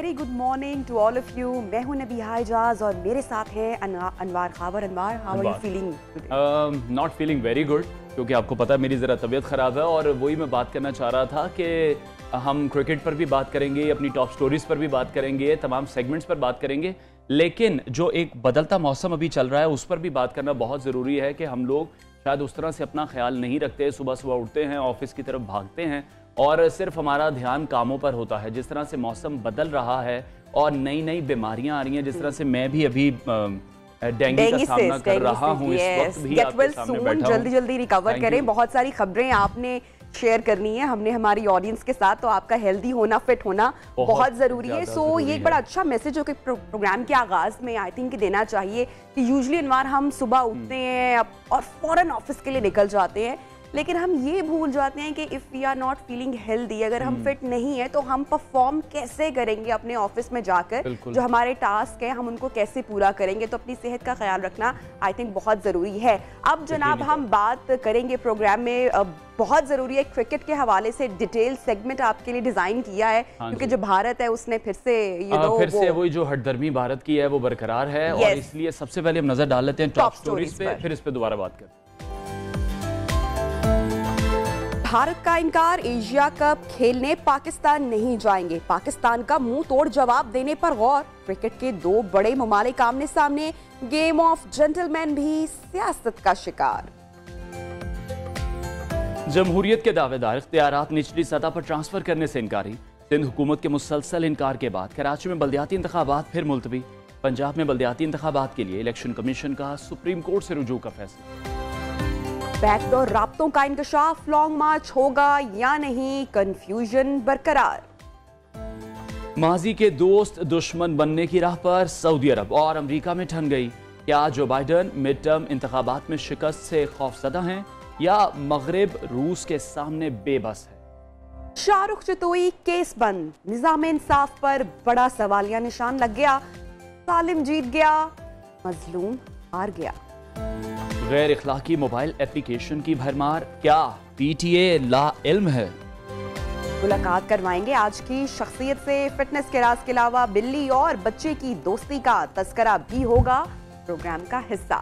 Very good morning to all of you. मैं हूं नबीहा इजाज और मेरे साथ हैं Anwar Khawar. Anwar, how are you feeling? Not feeling very good, क्योंकि आपको पता है मेरी ज़रा तबीयत ख़राब है और वही मैं बात करना चाह रहा था कि हम क्रिकेट पर भी बात करेंगे, अपनी टॉप स्टोरीज पर भी बात करेंगे, तमाम सेगमेंट्स पर बात करेंगे, लेकिन जो एक बदलता मौसम अभी चल रहा है उस पर भी बात करना बहुत ज़रूरी है कि हम लोग शायद उस तरह से अपना ख्याल नहीं रखते। सुबह सुबह उठते हैं, ऑफिस की तरफ भागते हैं और सिर्फ हमारा ध्यान कामों पर होता है। जिस तरह से मौसम बदल रहा है और नई नई बीमारियां आ रही हैं, जिस तरह से मैं भी अभी डेंगू का सामना कर रहा हूं, इस वक्त भी आपके सामने बैठा हूं। जल्दी जल्दी रिकवर करें। बहुत सारी खबरें आपने शेयर करनी है हमने हमारी ऑडियंस के साथ, तो आपका हेल्दी होना, फिट होना बहुत जरूरी है। सो ये एक बड़ा अच्छा मैसेज जो कि प्रोग्राम के आगाज में आई थिंक देना चाहिए कि यूजुअली अनवार हम सुबह उठते हैं और फौरन ऑफिस के लिए निकल जाते हैं, लेकिन हम ये भूल जाते हैं कि if we are not feeling healthy, अगर हम फिट नहीं है तो हम परफॉर्म कैसे करेंगे अपने ऑफिस में जाकर, जो हमारे टास्क हैं हम उनको कैसे पूरा करेंगे। तो अपनी सेहत का ख्याल रखना आई थिंक बहुत ज़रूरी है। अब जनाब हम बात करेंगे प्रोग्राम में, बहुत ज़रूरी है क्रिकेट के हवाले से डिटेल सेगमेंट आपके लिए डिज़ाइन किया है, क्योंकि जो भारत है उसने फिर से वही जो हटदर्मी भारत की है वो बरकरार है, और इसलिए सबसे पहले हम नजर डाल लेते हैं टॉप स्टोरीज पे, फिर इस पे दोबारा बात करते हैं। भारत का इनकार, एशिया कप खेलने पाकिस्तान नहीं जाएंगे। पाकिस्तान का मुंह तोड़ जवाब देने पर गौर। क्रिकेट के दो बड़े ममालिक आमने सामने, गेम ऑफ जेंटलमैन भी सियासत का शिकार। जमहूरियत के दावेदार इख्तियारात निचली सतह पर ट्रांसफर करने से इनकारी। सिंध हुकूमत के मुसलसल इनकार के बाद कराची में बल्दियाती इंतखाबात फिर मुलतवी। पंजाब में बल्दियाती इंतखाबात के लिए इलेक्शन कमीशन का सुप्रीम कोर्ट से रुजू का फैसला। बैकडोर राब्तों का इंकशाफ, लॉन्ग मार्च होगा या नहीं, कंफ्यूजन बरकरार। माजी के दोस्त दुश्मन बनने की राह पर सऊदी अरब और अमेरिका में ठन गई। क्या जो बाइडन मिड टर्म इंतखाबात में शिकस्त से खौफजदा हैं या मगरिब रूस के सामने बेबस है? शाहरुख चितोई केस बंद, निजाम इंसाफ पर बड़ा सवालिया निशान लग गया। सालिम जीत गया, मजलूम हार गया। गैर इखलाकी मोबाइल एप्लीकेशन की भरमार, क्या पीटीए ला इल्म है? मुलाकात करवाएंगे आज की शख्सियत से। फिटनेस के राज के अलावा बिल्ली और बच्चे की दोस्ती का तस्करा भी होगा प्रोग्राम का हिस्सा।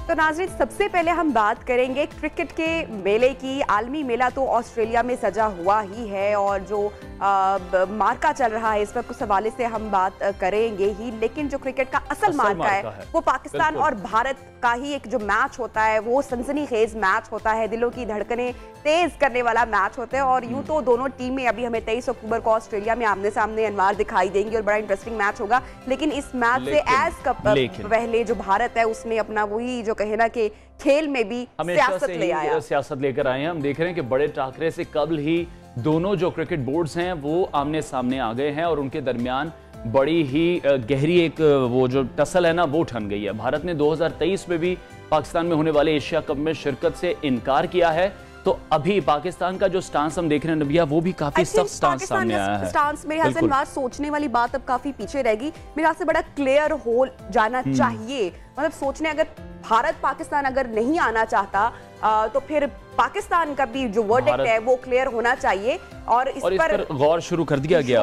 तो नाज़रीन, सबसे पहले हम बात करेंगे क्रिकेट के मेले की। आलमी मेला तो ऑस्ट्रेलिया में सजा हुआ ही है और जो मार्का चल रहा है इस पर कुछ हवाले से हम बात करेंगे ही, लेकिन जो क्रिकेट का असल मार्का है वो पाकिस्तान और भारत का ही एक जो मैच होता है वो सनसनीखेज मैच होता है, दिलों की धड़कनें तेज करने वाला मैच होता है। और यूं तो दोनों टीमें अभी हमें 23 अक्टूबर को ऑस्ट्रेलिया में आमने सामने अनवार दिखाई देंगी और बड़ा इंटरेस्टिंग मैच होगा, लेकिन इस मैच से एज कप पहले जो भारत है उसने अपना वही जो कहे ना कि खेल में भी सियासत लेकर आए हैं। हम देख रहे हैं कि बड़े टाकरे से कबल ही दोनों जो क्रिकेट बोर्ड्स हैं वो आमने सामने आ गए हैं और उनके दरमियान बड़ी ही गहरी एक वो जो टसल है ना वो ठन गई है। भारत ने 2023 में भी पाकिस्तान में होने वाले एशिया कप में शिरकत से इनकार किया है, तो अभी पाकिस्तान का जो स्टांस हम देख रहे हैं नबिया वो भी काफी सख्त स्टांस सामने आया है। स्टांस मेरे ख्याल से बात सोचने वाली बात अब काफी पीछे रहेगी। मेरे ख्याल से बड़ा क्लियर हो जाना चाहिए, मतलब सोचने अगर भारत पाकिस्तान अगर नहीं आना चाहता तो फिर पाकिस्तान का भी जो वर्डिक्ट है वो क्लियर होना चाहिए और इस पर गौर शुरू कर दिया गया।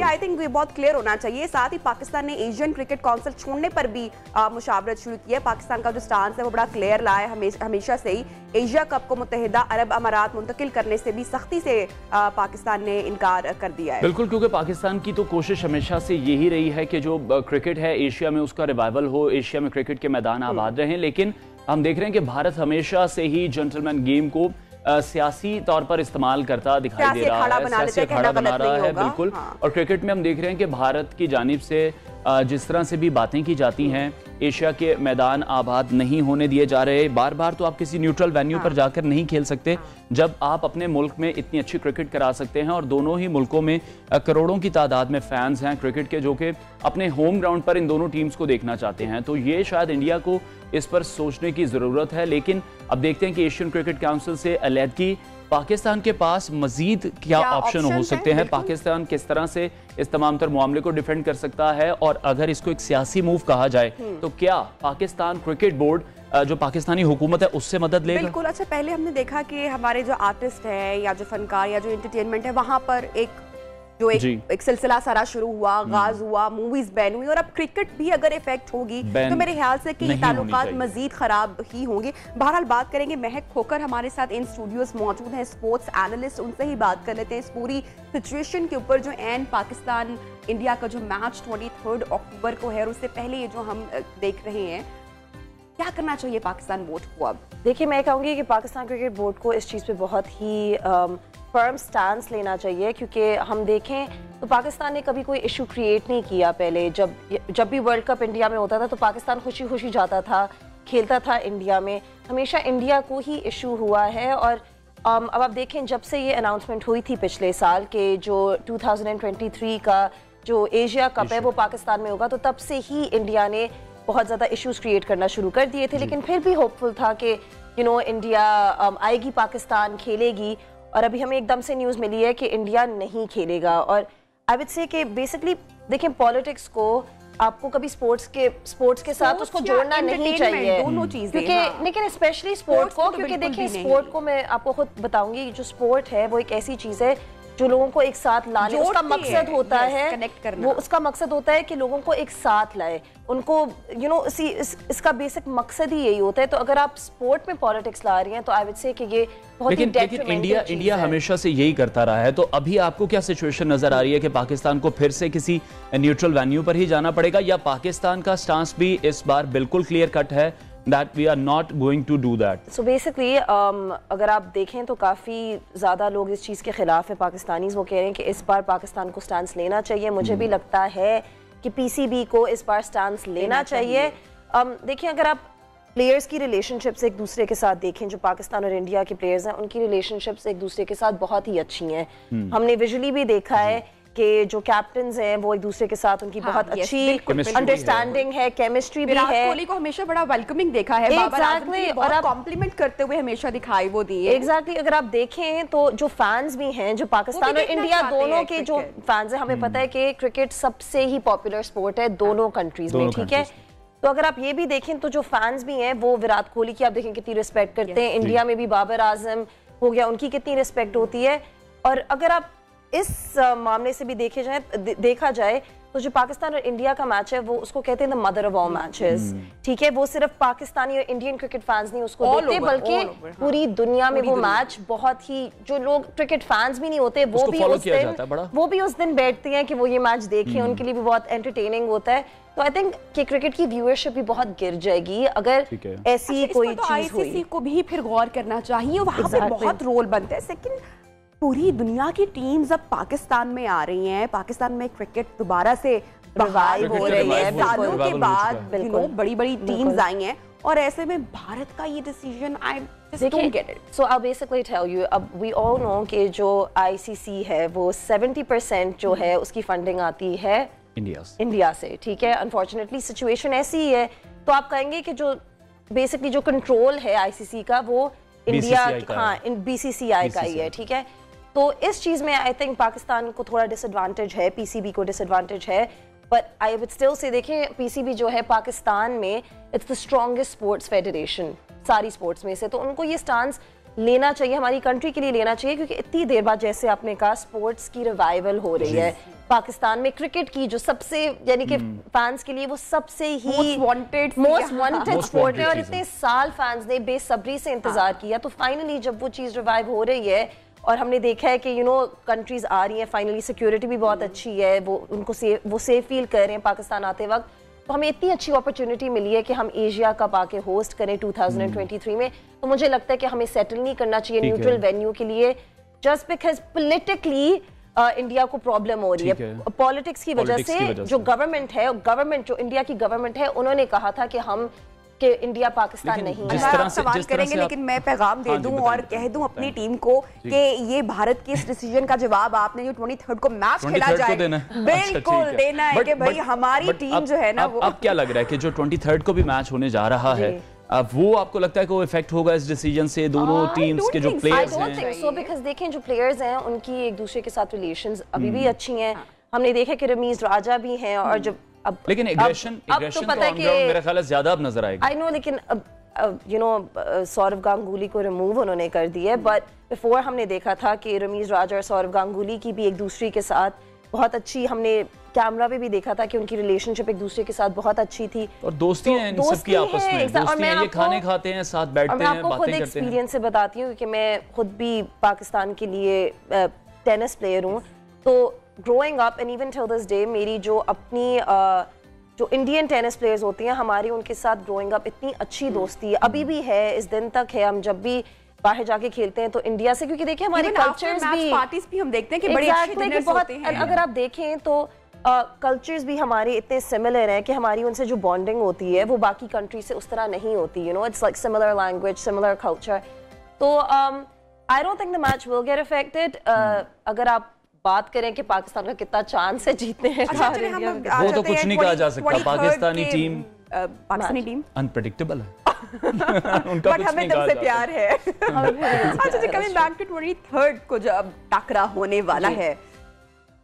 आई थिंक ये बहुत क्लियर होना चाहिए। साथ ही पाकिस्तान ने एशियन क्रिकेट काउंसिल छोड़ने पर भी मुशावरत शुरू की है। पाकिस्तान का जो स्टांस है वो बड़ा क्लियर रहा है हमेशा से ही। एशिया कप को मुत्तहिदा अरब अमारात मुंतकिल करने से भी सख्ती से पाकिस्तान ने इनकार कर दिया है। बिल्कुल, क्योंकि पाकिस्तान की तो कोशिश हमेशा से यही रही है कि जो क्रिकेट है एशिया में उसका रिवाइवल हो, एशिया में क्रिकेट के मैदान आबाद रहें, लेकिन हम देख रहे हैं कि भारत हमेशा से ही जेंटलमैन गेम को सियासी तौर पर इस्तेमाल करता दिखाई दे रहा है, सियासी अखाड़ा बना रहा है। बिल्कुल, और क्रिकेट में हम देख रहे हैं कि भारत की जानिब से जिस तरह से भी बातें की जाती हैं, एशिया के मैदान आबाद नहीं होने दिए जा रहे। बार बार तो आप किसी न्यूट्रल वेन्यू पर जाकर नहीं खेल सकते जब आप अपने मुल्क में इतनी अच्छी क्रिकेट करा सकते हैं, और दोनों ही मुल्कों में करोड़ों की तादाद में फैंस हैं क्रिकेट के जो कि अपने होम ग्राउंड पर इन दोनों टीम्स को देखना चाहते हैं। तो ये शायद इंडिया को इस पर सोचने की ज़रूरत है, लेकिन अब देखते हैं कि एशियन क्रिकेट काउंसिल से अलहदगी पाकिस्तान के पास मजीद क्या ऑप्शन हो सकते हैं, पाकिस्तान किस तरह से इस तमाम तर मामले को डिफेंड कर सकता है, और अगर इसको एक सियासी मूव कहा जाए तो क्या पाकिस्तान क्रिकेट बोर्ड जो पाकिस्तानी हुकूमत है उससे मदद लेगा? बिल्कुल। अच्छा, पहले हमने देखा कि हमारे जो आर्टिस्ट हैं या जो फनकार या जो एंटरटेनमेंट है वहां पर एक जो एक सिलसिला सारा शुरू हुआ, आगाज हुआ, मूवीज बैन हुई, और अब क्रिकेट भी अगर इफेक्ट होगी तो मेरे ख्याल से कि ताल्लुकात मजीद खराब ही होंगे। बहरहाल बात करेंगे, महक खोकर हमारे साथ इन स्टूडियोज मौजूद हैं, स्पोर्ट्स एनालिस्ट, उनसे ही बात कर लेते हैं इस पूरी सिचुएशन के ऊपर, जो एंड पाकिस्तान इंडिया का जो मैच 23 अक्टूबर को है और उससे पहले ये जो हम देख रहे हैं, क्या करना चाहिए पाकिस्तान बोर्ड को? अब देखिए, मैं कहूँगी कि पाकिस्तान क्रिकेट बोर्ड को इस चीज़ पे बहुत ही फर्म स्टांस लेना चाहिए, क्योंकि हम देखें तो पाकिस्तान ने कभी कोई इशू क्रिएट नहीं किया। पहले जब भी वर्ल्ड कप इंडिया में होता था तो पाकिस्तान खुशी खुशी जाता था, खेलता था इंडिया में, हमेशा इंडिया को ही इशू हुआ है। और अब आप देखें, जब से ये अनाउंसमेंट हुई थी पिछले साल के जो 2023 का जो एशिया कप है वो पाकिस्तान में होगा, तो तब से ही इंडिया ने बहुत ज़्यादा इश्यूज क्रिएट करना शुरू कर दिए थे। लेकिन फिर भी होपफुल था कि इंडिया आएगी, पाकिस्तान खेलेगी, और अभी हमें एकदम से न्यूज़ मिली है कि इंडिया नहीं खेलेगा। और आई वुड से कि बेसिकली देखें, पॉलिटिक्स को आपको कभी स्पोर्ट्स के साथ उसको जोड़ना नहीं चाहिए, दोनों चीजें, क्योंकि लेकिन स्पेशली स्पोर्ट को, क्योंकि देखिए स्पोर्ट को मैं आपको खुद बताऊंगी, जो स्पोर्ट है वो एक ऐसी चीज़ है जो लोगों को एक साथ लाने, उसका मकसद होता है कनेक्ट करना, वो उसका मकसद होता है कि लोगों को एक साथ लाए, उनको इसका बेसिक मकसद ही यही होता है। तो अगर आप स्पोर्ट में पॉलिटिक्स ला रही हैं तो आई वुड से कि ये बहुत ही लेकिन इंडिया हमेशा से यही करता रहा है। तो अभी आपको क्या सिचुएशन नजर आ रही है कि पाकिस्तान को फिर से किसी न्यूट्रल वेन्यू पर ही जाना पड़ेगा, या पाकिस्तान का स्टांस भी इस बार बिल्कुल क्लियर कट है that we are not going to do that? So basically अगर आप देखें तो काफ़ी ज़्यादा लोग इस चीज़ के ख़िलाफ़ है, पाकिस्तानीज़, वो कह रहे हैं कि इस बार पाकिस्तान को स्टांस लेना चाहिए। मुझे भी लगता है कि पीसीबी को इस बार स्टांस लेना चाहिए। देखिए, अगर आप प्लेयर्स की रिलेशनशिप्स एक दूसरे के साथ देखें, जो पाकिस्तान और इंडिया के प्लेयर्स हैं उनकी रिलेशनशिप्स एक दूसरे के साथ बहुत ही अच्छी हैं। हमने विजुअली भी देखा है कि जो कैप्टन्स हैं वो एक दूसरे के साथ उनकी बहुत अच्छी अंडरस्टैंडिंग है, केमिस्ट्री भी है। विराट कोहली को हमेशा बड़ा वेलकमिंग देखा है, बाबर आजम की बहुत कॉम्प्लीमेंट करते हुए हमेशा दिखाई वो दी है। एग्जैक्टली, अगर आप देखें तो जो फैंस भी हैं, जो पाकिस्तान और इंडिया दोनों के जो फैंस हैं, हमें पता है कि क्रिकेट सबसे ही पॉपुलर स्पोर्ट है दोनों कंट्रीज में, ठीक है। तो अगर आप ये भी देखें तो जो फैंस भी हैं वो विराट कोहली की आप देखें कितनी रिस्पेक्ट करते हैं, इंडिया में भी बाबर आजम हो गया, उनकी कितनी रिस्पेक्ट होती है। और अगर आप इस मामले से भी देखा जाए तो जो पाकिस्तान और इंडिया का मैच है वो उसको कहते हैं the mother of all matches, ठीक है। वो सिर्फ पाकिस्तानी और इंडियन क्रिकेट फैंस नहीं उसको देखते, बल्कि पूरी दुनिया में वो मैच बहुत ही, जो लोग क्रिकेट फैंस भी नहीं होते वो भी उस दिन बैठते हैं कि वो ये मैच देखें, उनके लिए भी बहुत एंटरटेनिंग होता है। तो आई थिंक कि क्रिकेट की व्यूअरशिप भी बहुत गिर जाएगी अगर ऐसी कोई चीज हुई। आईसीसी को भी फिर गौर करना चाहिए, वहां पे बहुत रोल बनता है। सेकंड, पूरी दुनिया की टीम्स अब पाकिस्तान में आ रही हैं, पाकिस्तान में क्रिकेट दोबारा से रिवाइव हो रही है, सालों के बाद बड़ी बड़ी टीम्स आई हैं, और ऐसे में भारत का ये decision I just don't get it. So I basically tell you, अब वी ऑल नो कि जो आईसीसी है वो 70% जो है उसकी फंडिंग आती है इंडिया से, ठीक है। अनफॉर्चुनेटली सिचुएशन ऐसी ही है, तो आप कहेंगे कि जो बेसिकली जो कंट्रोल है आईसीसी का वो इंडिया, हाँ, बीसीसीआई का ही है, ठीक है। तो इस चीज में आई थिंक पाकिस्तान को थोड़ा डिसएडवांटेज है, पीसीबी को डिसएडवांटेज है, but I would still say देखें पीसीबी जो है पाकिस्तान में it's the strongest sports federation सारी स्पोर्ट्स में से, तो उनको ये स्टांस लेना चाहिए, हमारी कंट्री के लिए लेना चाहिए, क्योंकि इतनी देर बाद जैसे आपने कहा स्पोर्ट्स की रिवाइवल हो रही है पाकिस्तान में, क्रिकेट की जो सबसे यानी कि फैंस के लिए वो सबसे ही मोस्ट वांटेड स्पोर्ट है, और इतने साल फैंस ने बेसब्री से इंतजार किया। तो फाइनली जब वो चीज रिवाइव हो रही है और हमने देखा है कि कंट्रीज आ रही हैं, फाइनली सिक्योरिटी भी बहुत अच्छी है, वो सेफ फील कर रहे हैं पाकिस्तान आते वक्त, तो हमें इतनी अच्छी अपॉर्चुनिटी मिली है कि हम एशिया कप आके होस्ट करें 2023 में। तो मुझे लगता है कि हमें सेटल नहीं करना चाहिए न्यूट्रल वेन्यू के लिए, जस्ट बिकॉज पोलिटिकली इंडिया को प्रॉब्लम हो रही है, पॉलिटिक्स की वजह से। जो गवर्नमेंट जो इंडिया की गवर्नमेंट है, उन्होंने कहा था कि हम कि इंडिया पाकिस्तान नहीं है। सवाल करेंगे, लेकिन मैं पैगाम दे दूं और कह दूं अपनी टीम को कि ये भारत के इस डिसीजन का जवाब आपने जो 23 को मैच खेला जाए बिल्कुल देना है कि भाई हमारी टीम जो है ना वो। अब क्या लग रहा है कि जो 23 को भी मैच होने जा रहा है, अब वो आपको लगता है कि वो इफेक्ट होगा इस डिसीजन से दोनों टीम्स के जो प्लेयर्स हैं? सो बिकॉज़ देखें जो प्लेयर्स हैं उनकी एक दूसरे के साथ रिलेशंस अभी भी अच्छी हैं। हमने देखा कि रमीज राजा भी हैं, और जब लेकिन एग्रेशन तो मेरा ख्याल है ज्यादा अब नजर आएगा। आई नो, लेकिन सौरव गांगुली को रिमूव उन्होंने कर दिया, बट बिफोर हमने देखा था कि रमीज राजा और सौरव गांगुली की भी एक दूसरे के साथ बहुत अच्छी, हमने कैमरा पे भी देखा था कि उनकी रिलेशनशिप एक दूसरे के साथ बहुत अच्छी थी और दोस्ती है इन सबकी आपस में, दोस्ती है, ये खाने खाते हैं साथ बैठते हैं, मैं आपको खुद एक्सपीरियंस से बताती हूँ कि मैं खुद भी पाकिस्तान के लिए टेनिस प्लेयर हूँ, तो growing up and even till this day मेरी जो अपनी जो इंडियन टेनिस प्लेयर्स होती हैं हमारी, उनके साथ ग्रोइंग अप इतनी अच्छी दोस्ती है, अभी भी है, इस दिन तक है। हम जब भी बाहर जाके खेलते हैं तो इंडिया से, क्योंकि देखिए हमारे कल्चर्स भी, पार्टीज भी हम देखते हैं कि बड़े अच्छे डिनर्स होते हैं। अगर आप देखें तो कल्चर्स भी हमारे इतने सिमिलर हैं कि हमारी उनसे जो बॉन्डिंग होती है वो बाकी कंट्री से उस तरह नहीं होती, you know, it's like similar language, similar culture. तो I don't think the match will get affected. अगर आप बात करें कि पाकिस्तान का कितना चांस है जीतने हैं, वो तो कुछ नहीं कहा जा सकता। पाकिस्तानी टीम अनप्रेडिक्टेबल है उनका बट हमें तुमसे प्यार है। अच्छा जी, कमिंग बैक टू 23rd को जब टाकरा होने वाला है,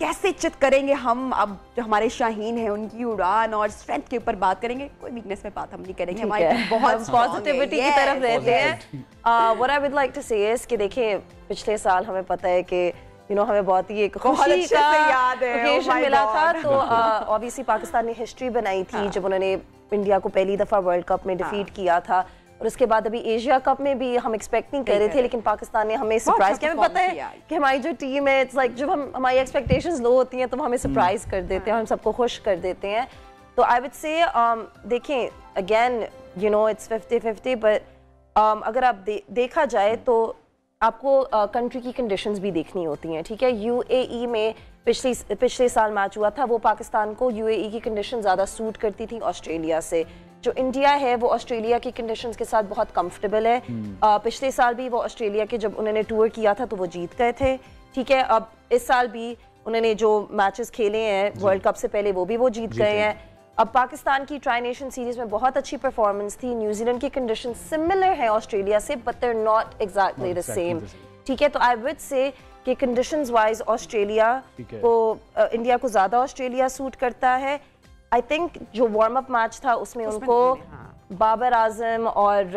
कैसे चित करेंगे हम? अब जो हमारे शाहीन है उनकी उड़ान और स्ट्रेंथ के ऊपर बात करेंगे, कोई वीकनेस पे बात हम नहीं करेंगे, हमारी बहुत पॉजिटिविटी की तरफ रहते हैं। What I would like to say is कि देखिए पिछले साल हमें पता है कि हमें बहुत ही एक खुशी का याद है, ओकेजन मिला था, तो ऑब्वियसली पाकिस्तान ने हिस्ट्री बनाई थी जब उन्होंने इंडिया को पहली दफा वर्ल्ड कप में डिफीट किया था, और उसके बाद अभी एशिया कप में भी हम एक्सपेक्ट नहीं कर रहे थे, लेकिन पाकिस्तान ने हमें सरप्राइज किया। हमें पता है कि हमारी जो टीम है, इट्स लाइक जब हमारी एक्सपेक्टेशंस लो होती हैं तो हमें सरप्राइज कर देते हैं, हम सबको खुश कर देते हैं। तो आई वुड से देखें अगेन इट्स 50-50, बट अगर आप देखा जाए तो आपको कंट्री की कंडीशंस भी देखनी होती हैं, ठीक है। यूएई में पिछले साल मैच हुआ था, वो पाकिस्तान को यूएई की कंडीशन ज़्यादा सूट करती थी ऑस्ट्रेलिया से। जो इंडिया है वो ऑस्ट्रेलिया की कंडीशंस के साथ बहुत कंफर्टेबल है। पिछले साल भी वो ऑस्ट्रेलिया के जब उन्होंने टूर किया था तो वो जीत गए थे, ठीक है। अब इस साल भी उन्होंने जो मैचेस खेले हैं वर्ल्ड कप से पहले वो जीत गए हैं। अब पाकिस्तान की ट्राई नेशन सीरीज में बहुत अच्छी परफॉर्मेंस थी। न्यूजीलैंड की कंडीशन सिमिलर है ऑस्ट्रेलिया से, but they are not exactly the same, ठीक है। तो आई वुड से कि कंडीशंस वाइज ऑस्ट्रेलिया को इंडिया को ज्यादा ऑस्ट्रेलिया सूट करता है। आई थिंक जो वार्म अप मैच था उसमें उनको बाबर आजम और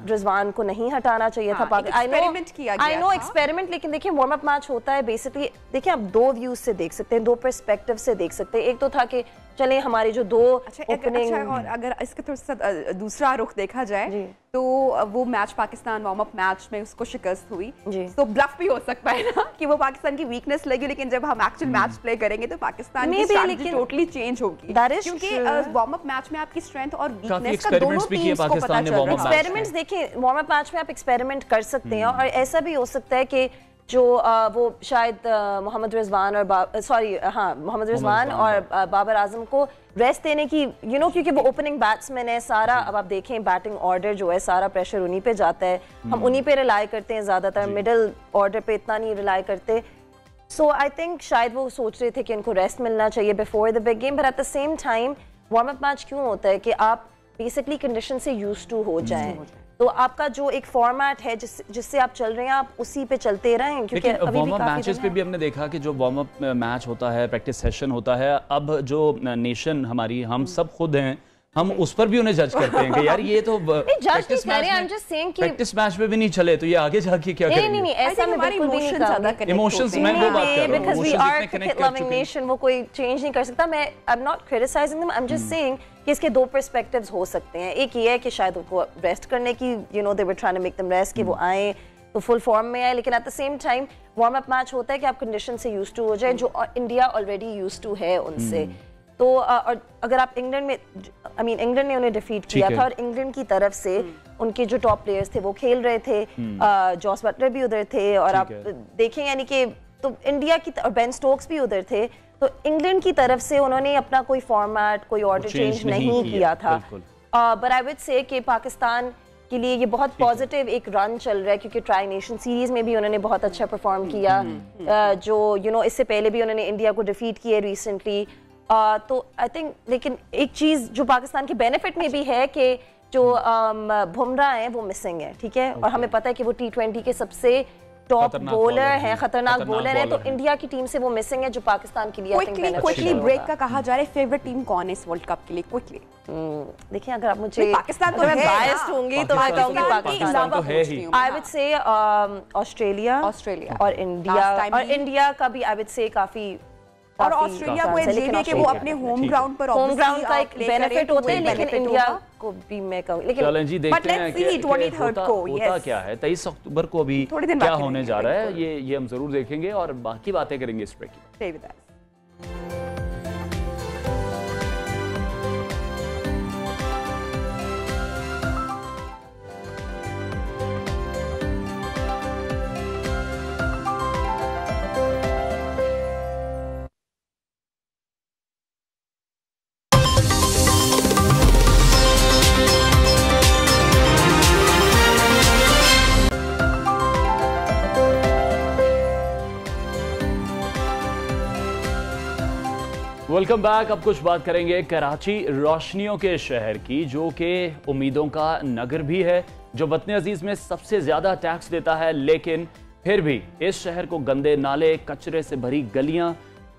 रिजवान को नहीं हटाना चाहिए था। आई नो एक्सपेरिमेंट, लेकिन देखिए वार्म अप मैच होता है बेसिकली, देखिए आप दो व्यूज से देख सकते हैं, दो पर्सपेक्टिव से देख सकते हैं। एक तो था कि चले हमारे जो दो ओपनिंग, और अगर इसका थोड़ा सा दूसरा रुख देखा जाए तो वो match Pakistan warm up match में उसको शिकस्त हुई, तो ब्लफ भी हो सकता है ना कि वो पाकिस्तान की वीकनेस लगी, लेकिन जब हम एक्चुअल मैच प्ले करेंगे तो पाकिस्तान की स्ट्रेटजी टोटली चेंज होगी, क्योंकि वार्म अप मैच में आपकी स्ट्रेंथ और वीकनेस का दोनों टीम्स को पता चल रहा है। एक्सपेरिमेंट्स देखिए, वार्म अप मैच में आप एक्सपेरिमेंट कर सकते हैं, और ऐसा भी हो सकता है कि जो वो शायद मोहम्मद रिजवान और बाबर आजम को रेस्ट देने की, क्योंकि वो ओपनिंग बैट्समैन है, सारा अब आप देखें बैटिंग ऑर्डर जो है सारा प्रेशर उन्हीं पे जाता है, हम उन्हीं पे रिलाई करते हैं ज्यादातर, मिडिल ऑर्डर पे इतना नहीं रिलाई करते। सो आई थिंक शायद वो सोच रहे थे कि इनको रेस्ट मिलना चाहिए before the big game, but at the same time warm up match क्यों होता है कि आप बेसिकली कंडीशन से यूज्ड टू हो जाएं, तो आपका जो एक फॉर्मेट है जिससे आप चल रहे हैं आप उसी पे चलते रहें, क्योंकि अभी वार्म अप मैचेस पे भी हमने देखा कि जो वार्म अप मैच होता है, प्रैक्टिस सेशन होता है, अब जो नेशन हमारी, हम सब खुद हैं, हम उस पर भी उन्हें जज करते हैं कि यार ये तो प्रैक्टिस मैच में भी नहीं चले तो ये आगे जाके क्या करेंगे। नहीं, ऐसा मैं बिल्कुल भी नहीं कहूंगी। इमोशंस में वो बात कर रहा हूं, because we are cricket loving nation, वो कोई चेंज नहीं कर सकता। मैं I am not criticising them, I am just saying कि इसके दो पर्सपेक्टिव्स हो सकते हैं। एक ये है कि शायद उनको रेस्ट करने की, they were trying to make them rest, कि वो आए तो फुल फॉर्म में आए, लेकिन at the same time warm up match होता है कि आप कंडीशन से यूज्ड टू हो जाए, जो इंडिया ऑलरेडी यूज्ड टू है उनसे। तो और अगर आप इंग्लैंड में, इंग्लैंड ने उन्हें डिफीट किया था, और इंग्लैंड की तरफ से उनके जो टॉप प्लेयर्स थे वो खेल रहे थे, जॉस बटलर भी उधर थे, और आप देखें यानी कि तो इंडिया की, और बेन स्टोक्स भी उधर थे, तो इंग्लैंड की तरफ से उन्होंने अपना कोई फॉर्मेट, कोई ऑर्डर चेंज नहीं किया था। बट आई वुड से कि पाकिस्तान के लिए ये बहुत पॉजिटिव एक रन चल रहा है, क्योंकि ट्राई नेशन सीरीज में भी उन्होंने बहुत अच्छा परफॉर्म किया, जो इससे पहले भी उन्होंने इंडिया को डिफीट किया रिसेंटली। तो आई थिंक, लेकिन एक चीज जो पाकिस्तान के बेनिफिट में भी है कि जो बुमराह हैं वो मिसिंग है, ठीक है, और हमें पता है कि वो T20 के सबसे टॉप बॉलर है, खतरनाक बॉलर है, तो इंडिया की टीम से वो मिसिंग है जो पाकिस्तान के लिए क्विकली ब्रेक का कहा जा रहा है। फेवरेट टीम कौन है इस वर्ल्ड कप के लिए? क्विकली देखिए, अगर आप मुझे पाकिस्तान तो मैं बायस्ड होंगी तो मैं कहूंगी पाकिस्तान तो है ही। आई वुड से ऑस्ट्रेलिया और इंडिया का भी आई वुड से काफी। और ऑस्ट्रेलिया को ये कि वो अपने होम ग्राउंड का एक बेनिफिट होता है, लेकिन इंडिया को भी मैं कहूंगी। लेकिन चलें जी, देखते हैं कि होता क्या है 23 अक्टूबर को अभी क्या होने जा रहा है, ये हम जरूर देखेंगे और बाकी बातें करेंगे इस ब्रेक की। Welcome back. अब कुछ बात करेंगे कराची रोशनियों के शहर की, जो कि उम्मीदों का नगर भी है, जो वतन अजीज में सबसे ज्यादा टैक्स देता है, लेकिन फिर भी इस शहर को गंदे नाले, कचरे से भरी गलियां,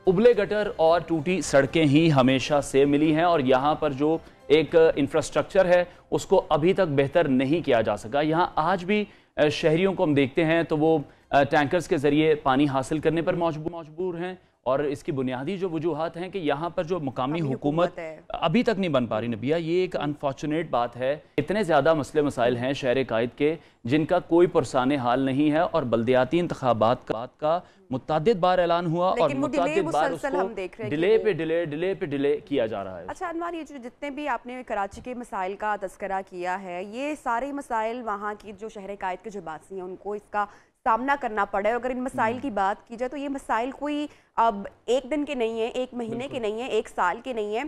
उबले गटर और टूटी सड़कें ही हमेशा से मिली हैं। और यहाँ पर जो एक इंफ्रास्ट्रक्चर है उसको अभी तक बेहतर नहीं किया जा सका। यहाँ आज भी शहरियों को हम देखते हैं तो वो टैंकर्स के जरिए पानी हासिल करने पर मजबूर हैं। और इसकी बुनियादी जो वजूहात हैं कि यहाँ पर जो मुकामी हुकूमत अभी तक नहीं बन पा रही। नबिया, ये एक अनफॉर्चुनेट बात है। इतने ज़्यादा मसले मसाइल हैं शहर कायद के जिनका कोई पुरसाने हाल नहीं है, और बल्दियाती इंतखाबात का मुतअद्दिद बार ऐलान हुआ और मुतअद्दिद बार उसको डिले पे डिले किया जा रहा है। अच्छा अनवर, ये जो जितने भी आपने कराची के मसाइल का तस्करा किया है, ये सारे मसाइल वहाँ की जो शहर कायद के जो बासी हैं उनको इसका सामना करना पड़ा है। अगर इन मसाइल की बात की जाए तो ये मसाइल कोई अब एक दिन के नहीं है, एक महीने के नहीं है, एक साल के नहीं है।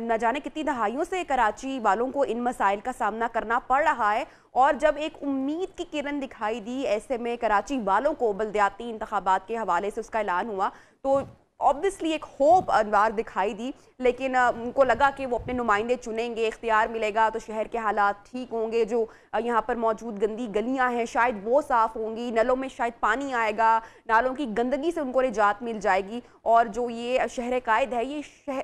न जाने कितनी दहाइयों से कराची वालों को इन मसाइल का सामना करना पड़ रहा है। और जब एक उम्मीद की किरण दिखाई दी ऐसे में कराची वालों को बल्दियाती इंतखाबात के हवाले से उसका ऐलान हुआ, तो ऑब्वियसली एक होप अनवार दिखाई दी। लेकिन उनको लगा कि वो अपने नुमाइंदे चुनेंगे, इख्तियार मिलेगा तो शहर के हालात ठीक होंगे। जो यहाँ पर मौजूद गंदी गलियाँ हैं शायद वो साफ़ होंगी, नलों में शायद पानी आएगा, नालों की गंदगी से उनको निजात मिल जाएगी, और जो ये शहर कायद है ये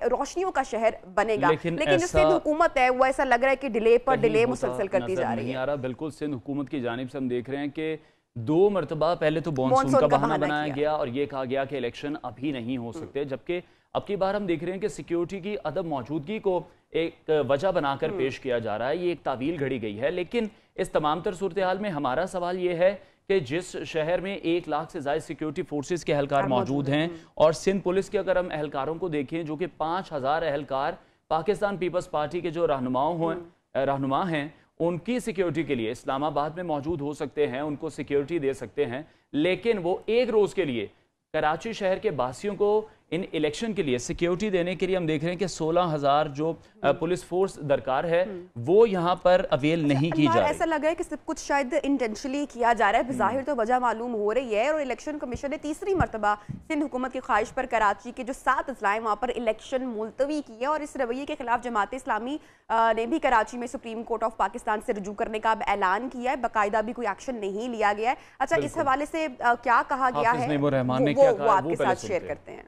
रोशनियों का शहर बनेगा। लेकिन जो सिंध हुकूमत है वो ऐसा लग रहा है कि डिले पर डिले मुसलसल करती जा रही है। बिल्कुल सिंध हुकूमत की जानिब से हम देख रहे हैं कि 2 मरतबा पहले तो मॉनसून का बहाना बनाया गया और ये कहा गया कि इलेक्शन अभी नहीं हो सकते, जबकि अब की बार हम देख रहे हैं कि सिक्योरिटी की अदम मौजूदगी को एक वजह बनाकर पेश किया जा रहा है। ये एक तावील घड़ी गई है। लेकिन इस तमाम तर सूरत हाल में हमारा सवाल ये है कि जिस शहर में 1 लाख से ज़्यादा सिक्योरिटी फोर्सेस के एहलकार मौजूद हैं, और सिंध पुलिस के अगर हम एहलकारों को देखें जो कि 5000 एहलकार पाकिस्तान पीपल्स पार्टी के जो रहनुमा हैं उनकी सिक्योरिटी के लिए इस्लामाबाद में मौजूद हो सकते हैं, उनको सिक्योरिटी दे सकते हैं, लेकिन वो एक रोज़ के लिए कराची शहर के बासियों को इन इलेक्शन के लिए सिक्योरिटी देने के लिए हम देख रहे हैं कि 16,000 जो पुलिस फोर्स दरकार है वो यहाँ पर अवेल नहीं की जा रही। ऐसा लग रहा है कि सब कुछ शायद इंटेंशनली किया जा रहा है, ज़ाहिर तो वजह मालूम हो रही है। और इलेक्शन कमीशन ने तीसरी मरतबा सिंध हुकूमत की ख्वाहिश पर कराची के जो 7 अजला वहाँ पर इलेक्शन मुलतवी की है, और इस रवैये के खिलाफ जमात इस्लामी ने भी कराची में सुप्रीम कोर्ट ऑफ पाकिस्तान से रुजू करने का ऐलान किया है। बाकायदा भी कोई एक्शन नहीं लिया गया है। अच्छा, इस हवाले से क्या कहा गया है वो आपके साथ शेयर करते हैं।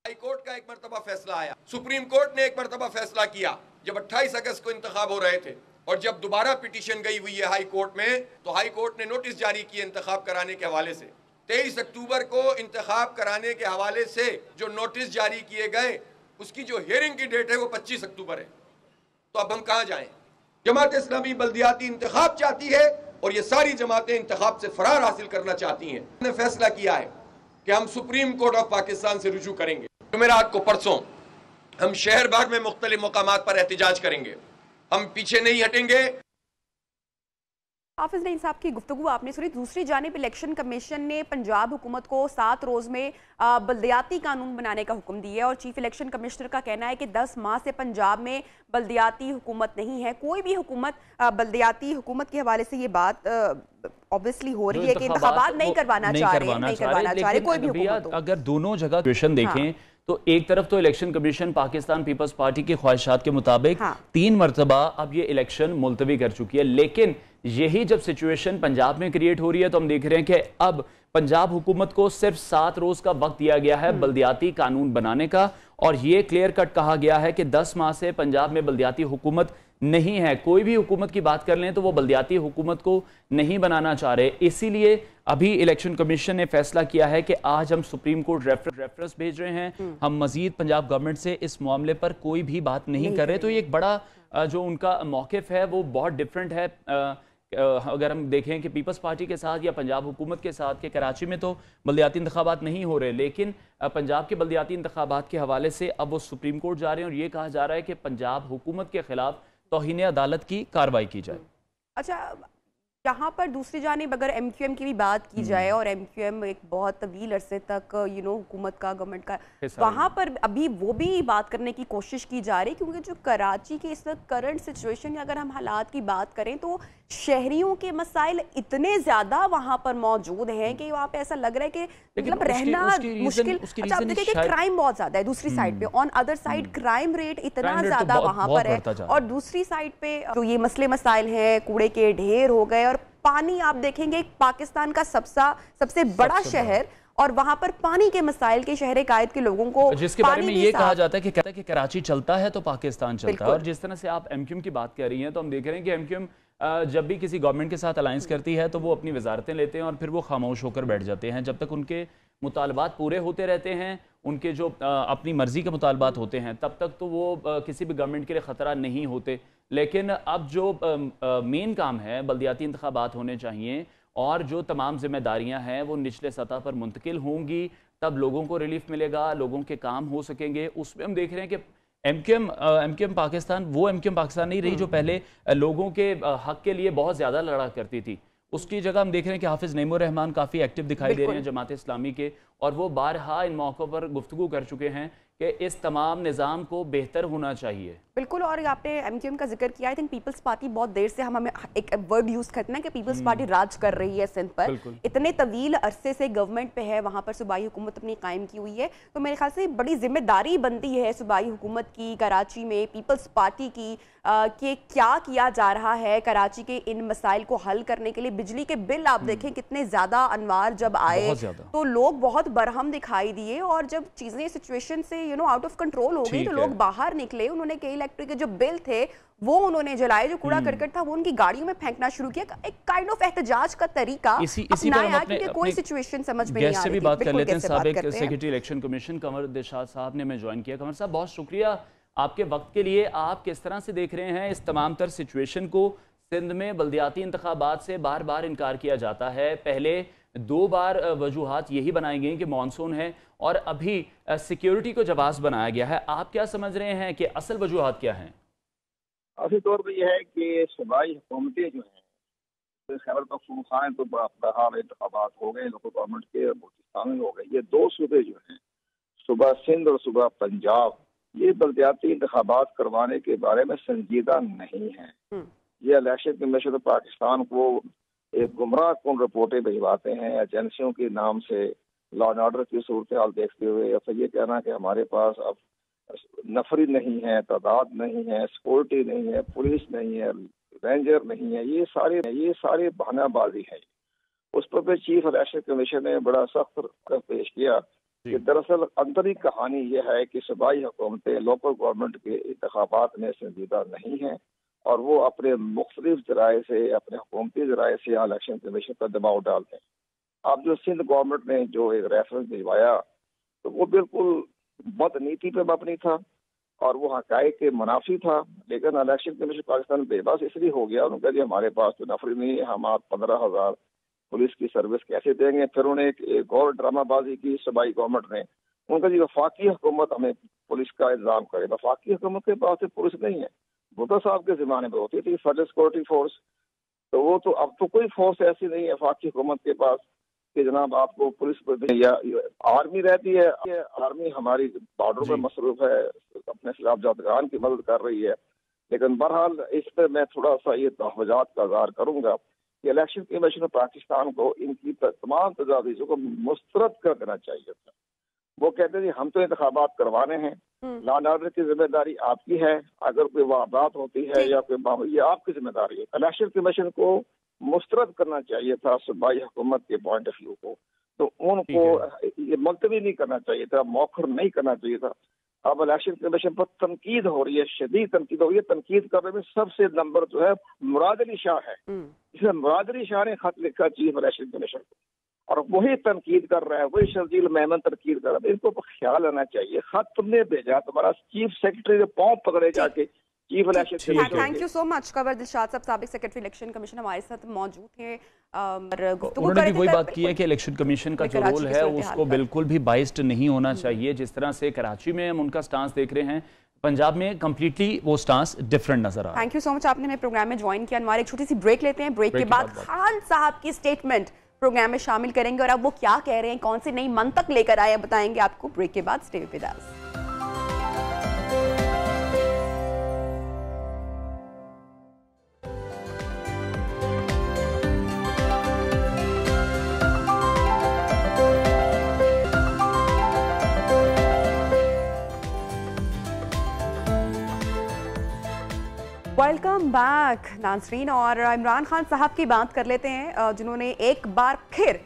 हाई कोर्ट का एक मरतबा फैसला आया, सुप्रीम कोर्ट ने एक मरतबा फैसला किया जब 28 अगस्त को इंतखाब हो रहे थे, और जब दोबारा पिटीशन गई हुई है हाई कोर्ट में, तो हाई कोर्ट ने नोटिस जारी किए इंतखाब कराने के हवाले से। 23 अक्टूबर को इंतखाब कराने के हवाले से जो नोटिस जारी किए गए उसकी जो हियरिंग की डेट है वो 25 अक्टूबर है। तो अब हम कहाँ जाएं? जमात इस्लामी बल्दियाती इंतखाब चाहती है और ये सारी जमातें इंतखाब से फरार हासिल करना चाहती हैं। हमने फैसला किया है कि हम सुप्रीम कोर्ट ऑफ पाकिस्तान से रुजू करेंगे। जुमेरात को परसों हम शहर बाग में मुख्तलिफ मुकामात पर एहतिजाज करेंगे, हम पीछे नहीं हटेंगे। हाफिज नईम साहब की गुफ्तगू आपने सुनी। दूसरी जानिब इलेक्शन कमीशन ने पंजाब हुकूमत को 7 रोज़ में बल्दियाती कानून बनाने का हुक्म दिया है, और चीफ इलेक्शन कमिश्नर का कहना है कि 10 माह से पंजाब में बल्दियाती हुकूमत नहीं है। कोई भी हुकूमत बल्दियाती हुकूमत के हवाले से ये बात ऑब्वियसली हो रही है कि इंतखाबात नहीं करवाना चाह रहे कोई भी हुकूमत। अगर दोनों जगह क्वेश्चन देखें तो एक तरफ तो इलेक्शन कमीशन पाकिस्तान पीपल्स पार्टी की ख्वाहिशात के मुताबिक 3 मरतबा अब ये इलेक्शन मुलतवी कर चुकी है, लेकिन यही जब सिचुएशन पंजाब में क्रिएट हो रही है तो हम देख रहे हैं कि अब पंजाब हुकूमत को सिर्फ 7 रोज का वक्त दिया गया है बल्दियाती कानून बनाने का, और ये क्लियर कट कहा गया है कि 10 माह से पंजाब में बल्दियाती हुकूमत नहीं है। कोई भी हुकूमत की बात कर लें तो वो बल्दियाती हुकूमत को नहीं बनाना चाह रहे। इसीलिए अभी इलेक्शन कमीशन ने फैसला किया है कि आज हम सुप्रीम कोर्ट रेफरेंस भेज रहे हैं। हम मजीद पंजाब गवर्नमेंट से इस मामले पर कोई भी बात नहीं कर रहे। तो ये एक बड़ा जो उनका मौक़िफ़ है वो बहुत डिफरेंट है। अगर हम देखें कि पीपल्स पार्टी के साथ या पंजाब हुकूमत के साथ कि कराची में तो बल्दियाती इंतखाबात नहीं हो रहे, लेकिन पंजाब के बल्दियाती इंतखाबात के हवाले से अब वो सुप्रीम कोर्ट जा रहे हैं और ये कहा जा रहा है कि पंजाब हुकूमत के खिलाफ तौहीन अदालत की कार्रवाई की जाए। अच्छा, यहाँ पर दूसरी जानिब अगर एमक्यूएम की भी बात की जाए, और एमक्यूएम एक बहुत तवील अरसे तक हुकूमत का, गवर्नमेंट का, वहाँ पर अभी वो भी बात करने की कोशिश की जा रही, क्योंकि जो कराची के इस वक्त करंट सिचुएशन, अगर हम हालात की बात करें तो शहरियों के मसाइल इतने ज्यादा वहाँ पर मौजूद हैं कि वहाँ पे ऐसा लग रहा है कि मतलब रहना मुश्किल। अच्छा, आप देखिए कि क्राइम बहुत ज्यादा है दूसरी साइड पे, on other side crime rate इतना ज्यादा वहाँ पर है, और दूसरी साइड पे जो ये मसले मसाइल हैं, कूड़े के ढेर हो गए, और पानी आप देखेंगे पाकिस्तान का सबसे बड़ा शहर, और वहां पर पानी के मसाइल के शहर कायद के लोगों को, जिसके बारे में ये कहा जाता है कि कराची चलता है तो पाकिस्तान चलता है। और जिस तरह से आप एमक्यूएम की बात कर रही हैं तो हम देख रहे हैं कि एमक्यूएम जब भी किसी गवर्नमेंट के साथ अलायंस करती है तो वो अपनी वजारतें लेते हैं और फिर वो खामोश होकर बैठ जाते हैं। जब तक उनके मुतालबात पूरे होते रहते हैं, उनके जो अपनी मर्जी के मुतालबात होते हैं, तब तक तो वो किसी भी गवर्नमेंट के लिए ख़तरा नहीं होते। लेकिन अब जो मेन काम है, बल्दियाती इंतखाबात होने चाहिए और जो तमाम जिम्मेदारियां हैं वो निचले सतह पर मुंतकिल होंगी, तब लोगों को रिलीफ मिलेगा, लोगों के काम हो सकेंगे। उसमें हम देख रहे हैं कि एमक्यूएम पाकिस्तान वो एमक्यूएम पाकिस्तान नहीं रही जो पहले लोगों के हक के लिए बहुत ज़्यादा लड़ा करती थी। उसकी जगह हम देख रहे हैं कि हाफिज नईमुर रहमान काफ़ी एक्टिव दिखाई दे रहे हैं जमात इस्लामी के, और वो बारहा इन मौक़ों पर गुफ्तगू कर चुके हैं कि इस तमाम निज़ाम को बेहतर होना चाहिए। बिल्कुल, और आपने एमक्यूएम का जिक्र किया, आई थिंक पीपल्स पार्टी बहुत देर से हमें एक वर्ड यूज करते हैं कि पीपल्स पार्टी राज कर रही है सिंध पर, इतने तवील अरसे से गवर्नमेंट पे है, वहाँ पर सूबाई हुकूमत अपनी कायम की हुई है। तो मेरे ख्याल से बड़ी जिम्मेदारी बनती है सूबाई हुकूमत की, कराची में पीपल्स पार्टी की, कि क्या किया जा रहा है कराची के इन मसाइल को हल करने के लिए। बिजली के बिल आप देखें कितने ज्यादा अनवार जब आए तो लोग बहुत बरहम दिखाई दिए, और जब चीजें सिचुएशन से आउट ऑफ कंट्रोल हो गई तो लोग बाहर निकले, उन्होंने कई इलेक्ट्रिक के जो बिल थे वो उन्होंने जलाए, जो कूड़ा करकट था वो उनकी गाड़ियों में फेंकना शुरू किया। एक काइंड ऑफ एहतजाज का तरीका अपनाया, क्योंकि कोई सिचुएशन समझ में नहीं आ रही थी। बात कर लेते हैं साबिक secretary election commission Kanwar Dilshad साहब ने हमें ज्वाइन किया। कंवर साहब, बहुत शुक्रिया आपके वक्त के लिए। आप किस तरह से देख रहे हैं इस तमाम तर सिचुएशन को? सिंध में बल्दियाती इंतखाबात से बार बार इनकार किया जाता है, पहले 2 बार वजूहात यही बनाई गई कि मानसून है, और अभी सिक्योरिटी को जवाब बनाया गया है। आप क्या समझ रहे हैं कि असल वजूहात क्या हैं? असली तौर पर यह है कि सूबाई हुकूमतें जो हैं, खैबर पख्तूनख्वा तो बहरहाल इंतखाबात हो गए, लोकल गवर्नमेंट के शामिल हो गए। ये 2 सूबे जो हैं, सूबा सिंध और सूबा पंजाब, ये बल्दियाती इंतखाबात करवाने के बारे में संजीदा नहीं है। ये इलेक्शन कमीशन पाकिस्तान को एक गुमराह कौन रिपोर्टें भिजवाते हैं एजेंसियों के नाम से, लॉ एंड ऑर्डर की सूरत हाल देखते हुए, या फिर ये कहना कि हमारे पास अब नफरी नहीं है, तादाद नहीं है, सिक्योरिटी नहीं है, पुलिस नहीं है, रेंजर नहीं है, ये सारे बहानाबाजी है। उस पर भी चीफ इलेक्शन कमीशन ने बड़ा सख्त पेश किया कि दरअसल अंदरी कहानी यह है कि सूबाई हुकूमतें लोकल गवर्नमेंट के इंतखाबात में संजीदा नहीं है, और वो अपने मुख्तलिफ जराए से, अपने हुकूमती जराए से इलेक्शन कमीशन पर दबाव डालते हैं। अब जो सिंध गवर्नमेंट ने जो एक रेफरेंस भिजवाया तो वो बिल्कुल बदनीति पे मबनी था और वो हकायक के मुनाफी था। लेकिन इलेक्शन कमीशन पाकिस्तान बेबस इसलिए हो गया, उन्होंने कहा जी हमारे पास तो नफरी नहीं है, हम आप 15,000 पुलिस की सर्विस कैसे देंगे। फिर उन्हें एक और ड्रामाबाजी की सूबाई गवर्नमेंट ने, उनका जी वफाकी हुकूमत हमें पुलिस का इंतजाम करे। वफाकी हुकूमत के पास पुलिस नहीं है, भुट्टो साहब के ज़माने में होती थी फेडरल सिक्योरिटी फोर्स, तो वो तो अब तो कोई फोर्स ऐसी नहीं है वफाकी हुकूमत के पास कि जनाब आपको पुलिस पर, या आर्मी रहती है। आर्मी हमारी बॉर्डर पर मसरूफ है, अपने खिलाफ जादगान की मदद कर रही है। लेकिन बहरहाल इस पर मैं थोड़ा सा ये तहफ़्फ़ुज़ात का इज़हार करूंगा कि इलेक्शन कमीशन पाकिस्तान को इनकी तमाम तजावीज़ों को मुस्तरद कर देना चाहिए था। वो कहते हैं हम तो इंतखाबात करवाने हैं, लॉ एंड ऑर्डर की जिम्मेदारी आपकी है, अगर कोई वारदात होती है या कोई ये आपकी जिम्मेदारी है। इलेक्शन कमीशन को मुस्तरद करना चाहिए था सूबाई हुकूमत के पॉइंट ऑफ व्यू को, तो उनको ये मुलतवी नहीं करना चाहिए था, मौखर नहीं करना चाहिए था। अब इलेक्शन कमीशन पर तनकीद हो रही है, शदीद तनकीद हो रही है। तनकीद करने में सबसे नंबर जो है मुराद अली शाह है। इसमें मुराद अली शाह ने खत लिखा चीफ इलेक्शन कमीशन को, और वही तनकीद कर रहा है, वही शर्जील मेमन तनकीद कर रहा है। इनको ख्याल आना चाहिए, खत तुमने भेजा, तुम्हारा चीफ सेक्रेटरी ने पांव पकड़े जाके chief election commission. Thank you so much. Kanwar Dilshad साहब, साबिक सेक्रेटरी इलेक्शन कमीशन, हमारे साथ मौजूद थे। उन्होंने भी वही बात की है कि इलेक्शन कमीशन का जो रोल है उसको बिल्कुल भी बाइस्ड नहीं होना चाहिए। जिस तरह से कराची में हम उनका स्टांस देख रहे हैं, पंजाब में कंप्लीटली वो स्टांस डिफरेंट नजर आ रहा है। थैंक यू सो मच, आपने मेरे प्रोग्राम में ज्वाइन किया। हमारे एक छोटी सी ब्रेक लेते हैं, ब्रेक के बाद खान साहब की स्टेटमेंट प्रोग्राम में शामिल करेंगे, और अब वो क्या कह रहे हैं, कौन से नई मंतक लेकर आए, बताएंगे आपको ब्रेक के बाद। Stay with us. Welcome back नाज़रीन, और इमरान खान साहब की बात कर लेते हैं, जिन्होंने एक बार फिर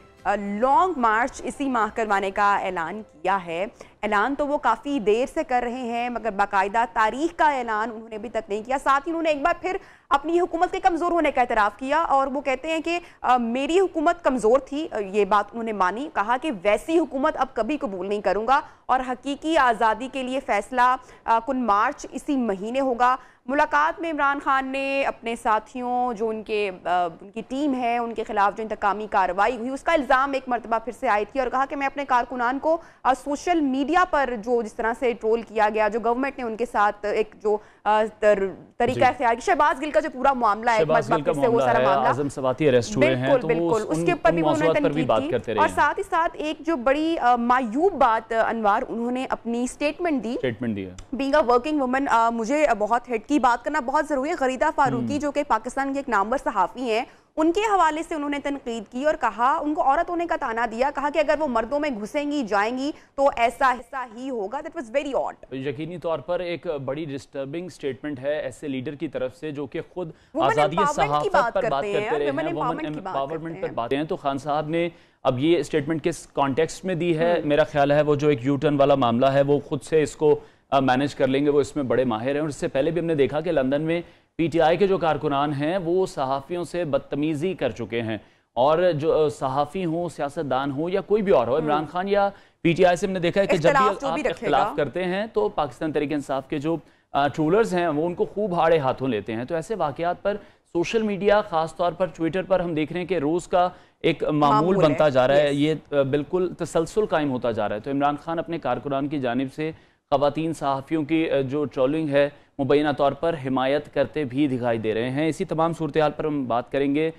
लॉन्ग मार्च इसी माह करवाने का ऐलान किया है। ऐलान तो वो काफ़ी देर से कर रहे हैं, मगर बाकायदा तारीख का ऐलान उन्होंने अभी तक नहीं किया। साथ ही उन्होंने एक बार फिर अपनी हुकूमत के कमज़ोर होने का एतराफ़ किया, और वो कहते हैं कि मेरी हुकूमत कमज़ोर थी, ये बात उन्होंने मानी। कहा कि वैसी हुकूमत अब कभी कबूल नहीं करूँगा, और हकीकी आज़ादी के लिए फ़ैसला कुन मार्च इसी महीने होगा। मुलाकात में इमरान खान ने अपने साथियों, जो उनकी टीम है, उनके खिलाफ जो इंतकामी कार्रवाई हुई उसका इल्ज़ाम एक मरतबा फिर से आई थी, और कहा कि मैं अपने कारकुनान को सोशल मीडिया पर जो जिस तरह से ट्रोल किया गया, जो गवर्नमेंट ने उनके साथ एक जो तरीका इख्तियार किया, शहबाज गिल का जो पूरा मामला है, वो सारा मामला, आज़म सवाती अरेस्ट हुए हैं, तो बिल्कुल उसके ऊपर भी उन्होंने तनकीद की। और साथ ही साथ एक जो बड़ी मायूब बात अनवार उन्होंने अपनी statement the being a working woman. मुझे बहुत हिट की बात करना बहुत जरूरी है। गरीदा फारूकी जो कि पाकिस्तान के एक नामवर सहाफ़ी हैं, उनके हवाले से उन्होंने तनकीद की और कहा, उनको औरत होने का ताना दिया, कहा कि अगर वो मर्दों में घुसेंगी जाएंगी तो ऐसा ही होगा। That was very odd. यकीनी तौर पर एक बड़ी डिस्टर्बिंग स्टेटमेंट है ऐसे लीडर की तरफ से, जो कि खुद आज़ादी सहाफ़त पर बात करते रहे हैं, वुमेन एम्पावरमेंट पर बातें हैं। तो खान साहब ने अब ये स्टेटमेंट किस कॉन्टेक्स्ट में दी है, मेरा ख्याल है वो जो एक यू टर्न वाला मामला है वो खुद से इसको मैनेज कर लेंगे, वो इसमें बड़े माहिर हैं। और इससे पहले भी हमने देखा कि लंदन में पीटीआई के जो कारकुनान हैं वो सहाफ़ियों से बदतमीज़ी कर चुके हैं, और जो सहाफ़ी हों, सियासतदान हो या कोई भी और हो, इमरान खान या पीटीआई से हमने देखा है कि जब भी आप इख्तिलाफ करते हैं तो पाकिस्तान तहरीक इंसाफ के जो ट्रोलर्स हैं वो उनको खूब आड़े हाथों लेते हैं। तो ऐसे वाक़यात पर सोशल मीडिया, ख़ास तौर पर ट्विटर पर हम देख रहे हैं कि रोज़ का एक मामूल बनता जा रहा है, ये बिल्कुल तसलसल कायम होता जा रहा है। तो इमरान खान अपने कारकुनान की जानिब से ख़वातीन सहाफ़ियों की जो ट्रोलिंग है मुबैना तौर पर हिमायत करते भी दिखाई दे रहे हैं। इसी तमाम सूरत हाल पर हम बात करेंगे।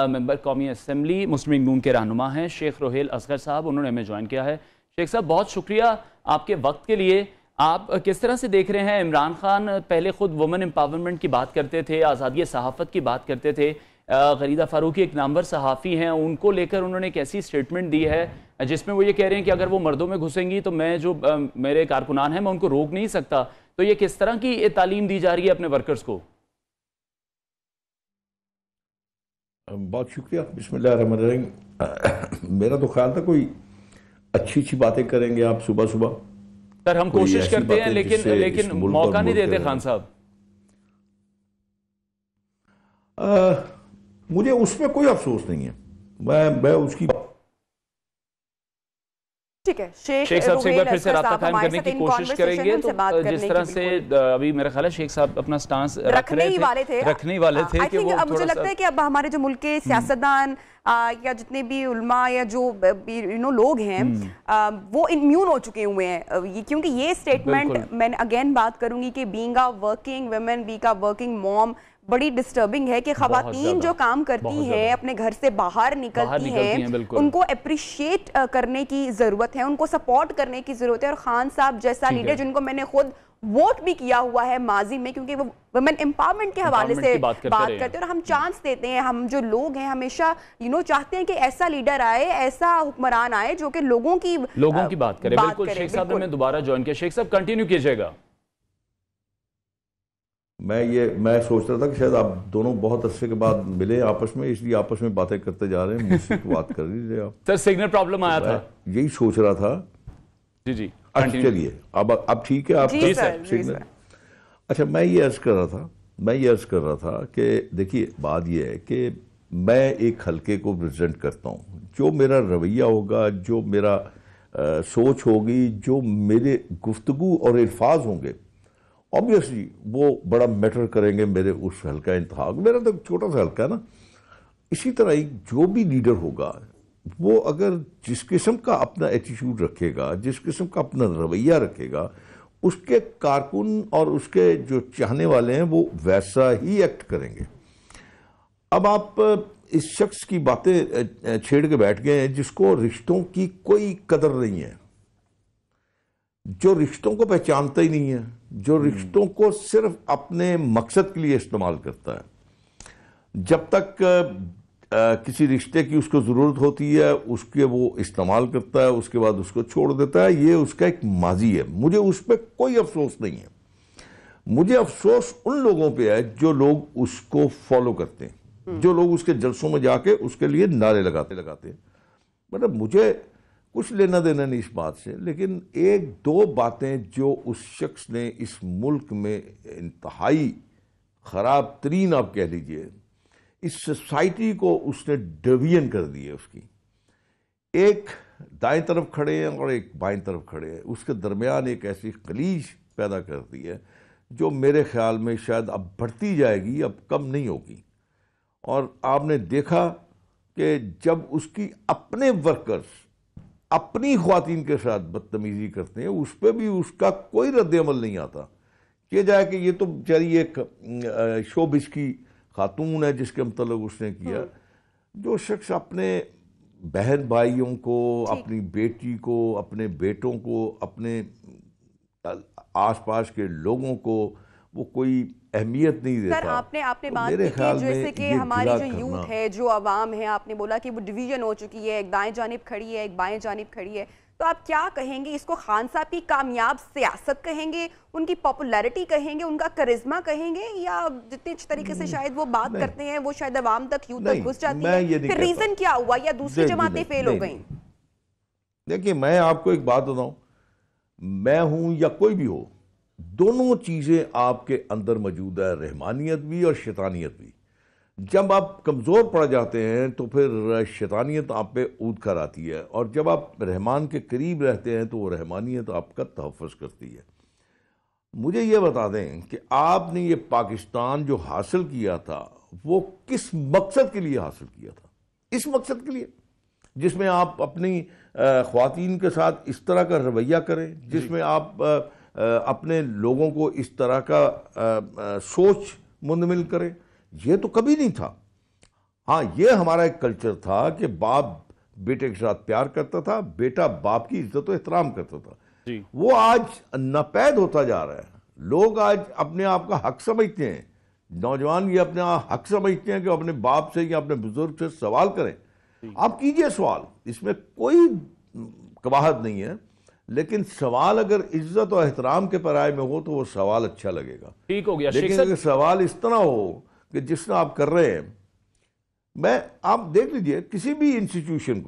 मेंबर कौमी असम्बली मुस्लिम लीग नून के रहनुमा हैं शेख रोहेल असगर साहब, उन्होंने हमें ज्वाइन किया है। शेख साहब, बहुत शुक्रिया आपके वक्त के लिए। आप किस तरह से देख रहे हैं, इमरान खान पहले खुद वुमेन एम्पावरमेंट की बात करते थे, आज़ादी सहाफ़त की बात करते थे, गरीदा फारूकी एक नामवर सहाफ़ी हैं, उनको लेकर उन्होंने एक ऐसी स्टेटमेंट दी है जिसमें वो ये कह रहे हैं कि अगर वो मर्दों में घुसेंगी तो मैं जो मेरे कारकुनान हैं मैं उनको रोक नहीं सकता। तो ये किस तरह की तालीम दी जा रही है अपने वर्कर्स को? बहुत शुक्रिया। बिस्मिल्लाहिर्रहमानिर्रहीम। मेरा तो ख्याल था कोई अच्छी बातें करेंगे आप सुबह सुबह। सर, हम कोशिश करते हैं लेकिन मौका नहीं देते खान साहब। मुझे उसमें कोई अफसोस नहीं है, मैं उसकी ठीक है। शेख साहब से एक बार फिर से राब्ता कायम करने की कोशिश करेंगे। तो जिस तरह से अभी मेरा ख्याल है शेख साहब अपना स्टांस रखने ही वाले थे कि वो मुझे लगता है कि अब हमारे जो मुल्क के सियासतदान या जितने भी उल्मा या जो लोग हैं वो इम्यून हो चुके हुए हैं, क्योंकि ये स्टेटमेंट मैं अगेन बात करूंगी कि being a working women, being a working mom, बड़ी डिस्टर्बिंग है कि खवातीन जो काम करती हैं, अपने घर से बाहर निकलती हैं, उनको अप्रिशिएट करने की जरूरत है, उनको सपोर्ट करने की जरूरत है। और खान साहब जैसा लीडर, जिनको मैंने खुद वोट भी किया हुआ है माजी में, क्योंकि वो वुमेन एम्पावरमेंट के हवाले से बात करते हैं और हम चांस देते हैं, हम जो लोग हैं हमेशा चाहते हैं कि ऐसा लीडर आए, ऐसा हुक्मरान आए जो कि लोगों की बात करे। बिल्कुल, शेख साहब ने दोबारा ज्वाइन किया। शेख साहब कंटिन्यू कीजिएगा। मैं सोच रहा था कि शायद आप दोनों बहुत अरसे के बाद मिले आपस में, इसलिए आपस में बातें करते जा रहे हैं, मुझसे तो बात कर ही रहे आप। सर सिग्नल प्रॉब्लम आया था, यही सोच रहा था। जी जी अच्छा चलिए, अब ठीक है आप जी सर, सिग्नल। अच्छा, मैं ये अर्ज कर रहा था कि देखिए बात ये है कि मैं एक हलके को रिप्रेजेंट करता हूँ। जो मेरा रवैया होगा, जो मेरा सोच होगी, जो मेरे गुफ्तगू और अल्फाज होंगे, ऑब्वियसली वो बड़ा मैटर करेंगे मेरे उस हल्का इंतखाब। मेरा तो छोटा सा हल्का है ना। इसी तरह ही जो भी लीडर होगा वो अगर जिस किस्म का अपना एटीट्यूड रखेगा, जिस किस्म का अपना रवैया रखेगा, उसके कारकुन और उसके जो चाहने वाले हैं वो वैसा ही एक्ट करेंगे। अब आप इस शख्स की बातें छेड़ के बैठ गए हैं जिसको रिश्तों की कोई कदर नहीं है, जो रिश्तों को पहचानता ही नहीं है, जो रिश्तों को सिर्फ अपने मकसद के लिए इस्तेमाल करता है। जब तक किसी रिश्ते की उसको ज़रूरत होती है उसके वो इस्तेमाल करता है, उसके बाद उसको छोड़ देता है। ये उसका एक माजी है। मुझे उस पर कोई अफसोस नहीं है। मुझे अफसोस उन लोगों पे है जो लोग उसको फॉलो करते हैं, जो लोग उसके जलसों में जाके उसके लिए नारे लगाते हैं। मतलब मुझे कुछ लेना देना नहीं इस बात से, लेकिन एक दो बातें जो उस शख्स ने इस मुल्क में इंतहाई ख़राब तरीन, आप कह लीजिए, इस सोसाइटी को उसने डिवीजन कर दी है। उसकी एक दाएं तरफ खड़े हैं और एक बाएं तरफ खड़े हैं, उसके दरमियान एक ऐसी खलीज पैदा कर दी है जो मेरे ख्याल में शायद अब बढ़ती जाएगी, अब कम नहीं होगी। और आपने देखा कि जब उसकी अपने वर्कर्स अपनी ख्वातीन के साथ बदतमीजी करते हैं, उस पर भी उसका कोई रद्द-ए-अमल नहीं आता। किया जाए कि ये तो बेचारी एक शोबिस की खातून है जिसके मतलब उसने किया। जो शख्स अपने बहन भाइयों को, अपनी बेटी को, अपने बेटों को, अपने आसपास के लोगों को वो कोई अहमियत नहीं देता। सर आपने तो बात की कि जैसे कि हमारी जो यूथ है, जो आवाम है, आपने बोला कि वो डिवीजन हो चुकी है, एक दाएं जानिब खड़ी है, एक बाएं जानिब खड़ी है, तो आप क्या कहेंगे? इसको खान साहब की कामयाब सियासत कहेंगे, उनकी पॉपुलैरिटी कहेंगे, उनका करिश्मा कहेंगे, या जितने अच्छे तरीके से शायद वो बात करते हैं वो शायद आवाम तक, यूथ तक घुस जाती है? फिर रीजन क्या हुआ, या दूसरी जमातें फेल हो गई? देखिए, मैं आपको एक बात बताऊं, मैं हूं या कोई भी हो, दोनों चीजें आपके अंदर मौजूद है, रहमानियत भी और शैतानियत भी। जब आप कमज़ोर पड़ जाते हैं तो फिर शैतानियत आप पे ऊद कर आती है, और जब आप रहमान के करीब रहते हैं तो वो रहमानियत आपका तहफ़्फ़ुज़ करती है। मुझे ये बता दें कि आपने ये पाकिस्तान जो हासिल किया था वो किस मकसद के लिए हासिल किया था? इस मकसद के लिए जिसमें आप अपनी ख्वातीन के साथ इस तरह का रवैया करें, जिसमें आप अपने लोगों को इस तरह का सोच मुंतमिल करें। ये तो कभी नहीं था। हाँ, ये हमारा एक कल्चर था कि बाप बेटे के साथ प्यार करता था, बेटा बाप की इज्जत और एहतराम करता था। वो आज नापैद होता जा रहा है। लोग आज अपने आप का हक समझते हैं, नौजवान ये अपने हक समझते हैं कि अपने बाप से या अपने बुजुर्ग से सवाल करें। आप कीजिए सवाल, इसमें कोई कबाहत नहीं है, लेकिन सवाल अगर इज्जत और एहतराम के पराये में हो तो वो सवाल अच्छा लगेगा। ठीक हो गया। लेकिन अगर सवाल इस तरह हो कि जिस तरह आप कर रहे हैं, आप देख लीजिए किसी भी इंस्टीट्यूशन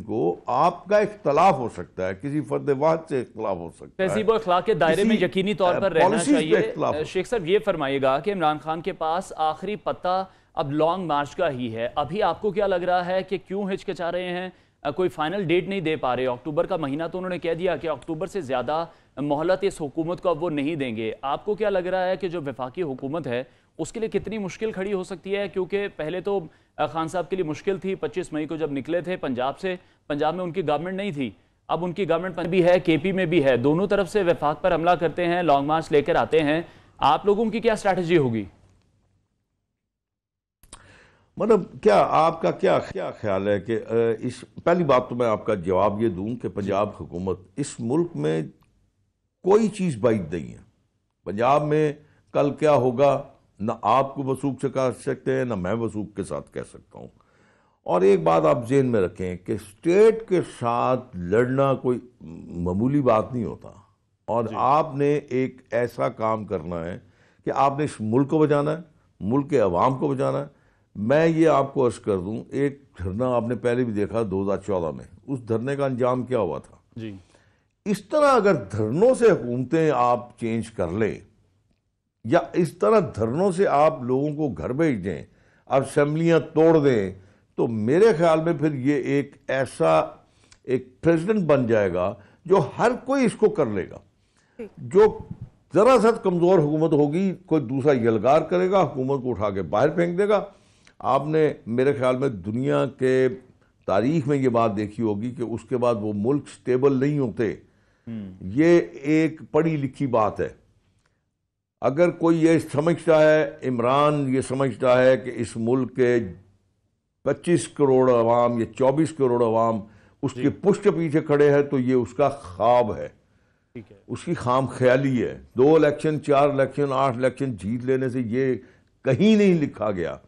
को आपका इख्तलाफ हो सकता है, किसी फर्द वाहिद से इख्तलाफ हो सकता है, तहजीब और अखलाक के दायरे में यकीनी तौर पर रहना चाहिए। शेख साहब ये फरमाइएगा कि इमरान खान के पास आखिरी पत्ता अब लॉन्ग मार्च का ही है। अभी आपको क्या लग रहा है कि क्यों हिचकिचा रहे हैं? कोई फाइनल डेट नहीं दे पा रहे। अक्टूबर का महीना तो उन्होंने कह दिया कि अक्टूबर से ज़्यादा मोहलत इस हुकूमत को अब वो नहीं देंगे। आपको क्या लग रहा है कि जो वफाकी हुकूमत है उसके लिए कितनी मुश्किल खड़ी हो सकती है? क्योंकि पहले तो खान साहब के लिए मुश्किल थी 25 मई को जब निकले थे पंजाब से। पंजाब में उनकी गवर्नमेंट नहीं थी, अब उनकी गवर्नमेंट भी है, केपी में भी है। दोनों तरफ से वफाक पर हमला करते हैं, लॉन्ग मार्च लेकर आते हैं। आप लोगों की क्या स्ट्रैटेजी होगी? मतलब क्या आपका क्या ख्याल है कि इस पहली बात तो मैं आपका जवाब ये दूं कि पंजाब हुकूमत इस मुल्क में कोई चीज़ बाइद नहीं है। पंजाब में कल क्या होगा ना आपको वसूख से कह सकते हैं, ना मैं वसूख के साथ कह सकता हूँ। और एक बात आप जेहन में रखें कि स्टेट के साथ लड़ना कोई मामूली बात नहीं होता। और आपने एक ऐसा काम करना है कि आपने इस मुल्क को बचाना है, मुल्क के अवाम को बचाना है। मैं ये आपको अर्ज कर दूं, एक धरना आपने पहले भी देखा 2014 में, उस धरने का अंजाम क्या हुआ था जी। इस तरह अगर धरनों से हुकूमतें आप चेंज कर लें, या इस तरह धरनों से आप लोगों को घर भेज दें, असेंबलियां तोड़ दें, तो मेरे ख्याल में फिर ये एक ऐसा एक प्रेसिडेंट बन जाएगा जो हर कोई इसको कर लेगा। जो जरा सा कमजोर हुकूमत होगी, कोई दूसरा यलगार करेगा, हुकूमत को उठा के बाहर फेंक देगा। आपने मेरे ख्याल में दुनिया के तारीख में ये बात देखी होगी कि उसके बाद वो मुल्क स्टेबल नहीं होते। ये एक पढ़ी लिखी बात है। अगर कोई ये समझता है, इमरान ये समझता है कि इस मुल्क के 25 करोड़ अवाम या 24 करोड़ अवाम उसके पुष्ट के पीछे खड़े हैं, तो ये उसका ख्वाब है, उसकी खाम ख्याली है। 2 इलेक्शन, 4 इलेक्शन, 8 इलेक्शन जीत लेने से ये कहीं नहीं लिखा गया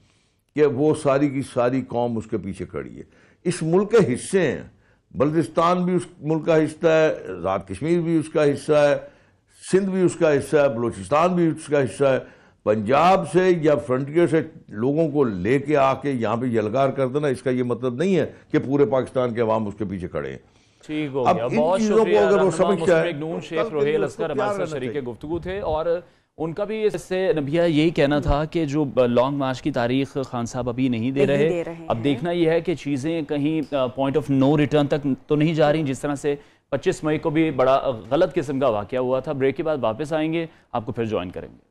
कि वो सारी की सारी कौम उसके पीछे खड़ी है। इस मुल्क के हिस्से हैं, बल्तिस्तान भी उस मुल्क का हिस्सा है, आज़ाद कश्मीर भी उसका हिस्सा है, सिंध भी उसका हिस्सा है, बलूचिस्तान भी उसका हिस्सा है। पंजाब से या फ्रंटियर से लोगों को लेके आके यहाँ पे यलगार कर देना, इसका ये मतलब नहीं है कि पूरे पाकिस्तान के अवाम उसके पीछे खड़े हैं। ठीक हो गया, बहुत शुक्रिया। शेख रोहेल असगर हमारे साथ शरीक गुफ्तगू थे, और उनका भी इससे नबिया यही कहना था कि जो लॉन्ग मार्च की तारीख खान साहब अभी नहीं दे रहे। अब देखना यह है कि चीज़ें कहीं पॉइंट ऑफ नो रिटर्न तक तो नहीं जा रही, जिस तरह से 25 मई को भी बड़ा गलत किस्म का वाकया हुआ था। ब्रेक के बाद वापस आएंगे, आपको फिर ज्वाइन करेंगे।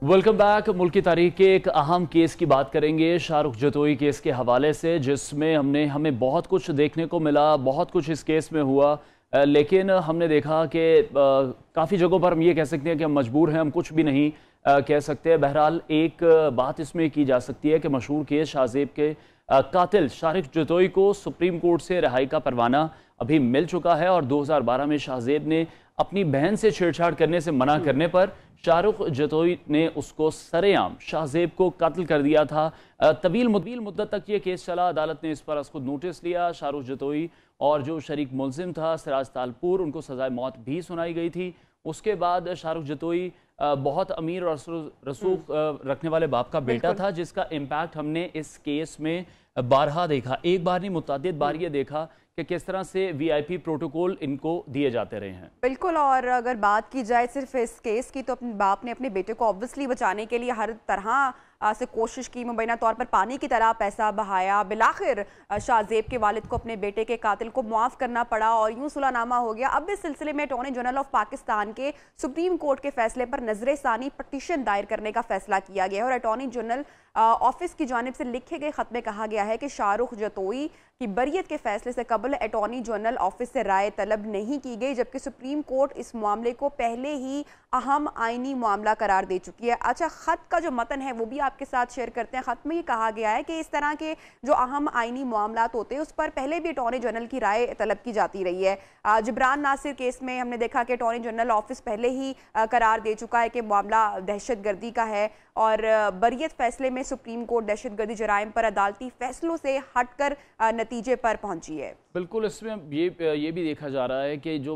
Welcome back. मुल्क की तारीख के एक अहम केस की बात करेंगे, शाहरुख जतोई केस के हवाले से, जिसमें हमें बहुत कुछ देखने को मिला, बहुत कुछ इस केस में हुआ, लेकिन हमने देखा कि काफ़ी जगहों पर हम ये कह सकते हैं कि हम मजबूर हैं, हम कुछ भी नहीं कह सकते। बहरहाल एक बात इसमें की जा सकती है कि मशहूर केस शाहजेब के कातिल शाहरुख जतोई को सुप्रीम कोर्ट से रिहाई का परवाना अभी मिल चुका है, और 2012 में शाहजेब ने अपनी बहन से छेड़छाड़ करने से मना करने पर शाहरुख जतोई ने उसको सरेआम शाहजेब को कत्ल कर दिया था। तवील मुद्दत तक ये केस चला। अदालत ने इस पर खुद नोटिस लिया। शाहरुख जतोई और जो शरीक मुलजिम था सिराज तालपुर, उनको सजाए मौत भी सुनाई गई थी। उसके बाद शाहरुख जतोई बहुत अमीर और रसूख रखने वाले बाप का बेटा था, जिसका इम्पैक्ट हमने इस केस में बारहा देखा। एक बार नहीं, मुतअद्दिद बार ये देखा कि किस तरह से वीआईपी प्रोटोकॉल इनको दिए जाते रहे हैं। बिल्कुल। और अगर बात की जाए सिर्फ इस केस की, तो अपने बाप ने अपने बेटे को ऑब्वियसली बचाने के लिए हर तरह से कोशिश की, मुबैना तौर पर पानी की तरह पैसा बहाया। बिलाखिर शाहजेब के वालिद को अपने बेटे के कातिल को मुआफ़ करना पड़ा और यूं सुलहनामा हो गया। अब इस सिलसिले में अटॉर्नी जनरल ऑफ पाकिस्तान के सुप्रीम कोर्ट के फैसले पर नजर सानी पटिशन दायर करने का फैसला किया गया है, और अटॉर्नी जनरल ऑफिस की जानिब से लिखे गए खत में कहा गया है कि शाहरुख जतोई की बरियत के फैसले से कबल अटॉर्नी जनरल ऑफिस से राय तलब नहीं की गई, जबकि सुप्रीम कोर्ट इस मामले को पहले ही अहम आईनी मामला करार दे चुकी है। अच्छा, खत का जो मतन है वो भी आपके साथ शेयर करते हैं। खत में ये कहा गया है कि इस तरह के जो अहम आईनी मामलात होते हैं उस पर पहले भी अटॉर्नी जनरल की राय तलब की जाती रही है। जिब्रान नासिर केस में हमने देखा कि अटॉर्नी जनरल ऑफिस पहले ही करार दे चुका है कि मामला दहशतगर्दी का है, और बरियत फैसले में सुप्रीम कोर्ट दहशतगर्दी जराइम पर अदालती फैसलों से हटकर नतीजे पर पहुंची है। बिल्कुल। इसमें ये भी देखा जा रहा है कि जो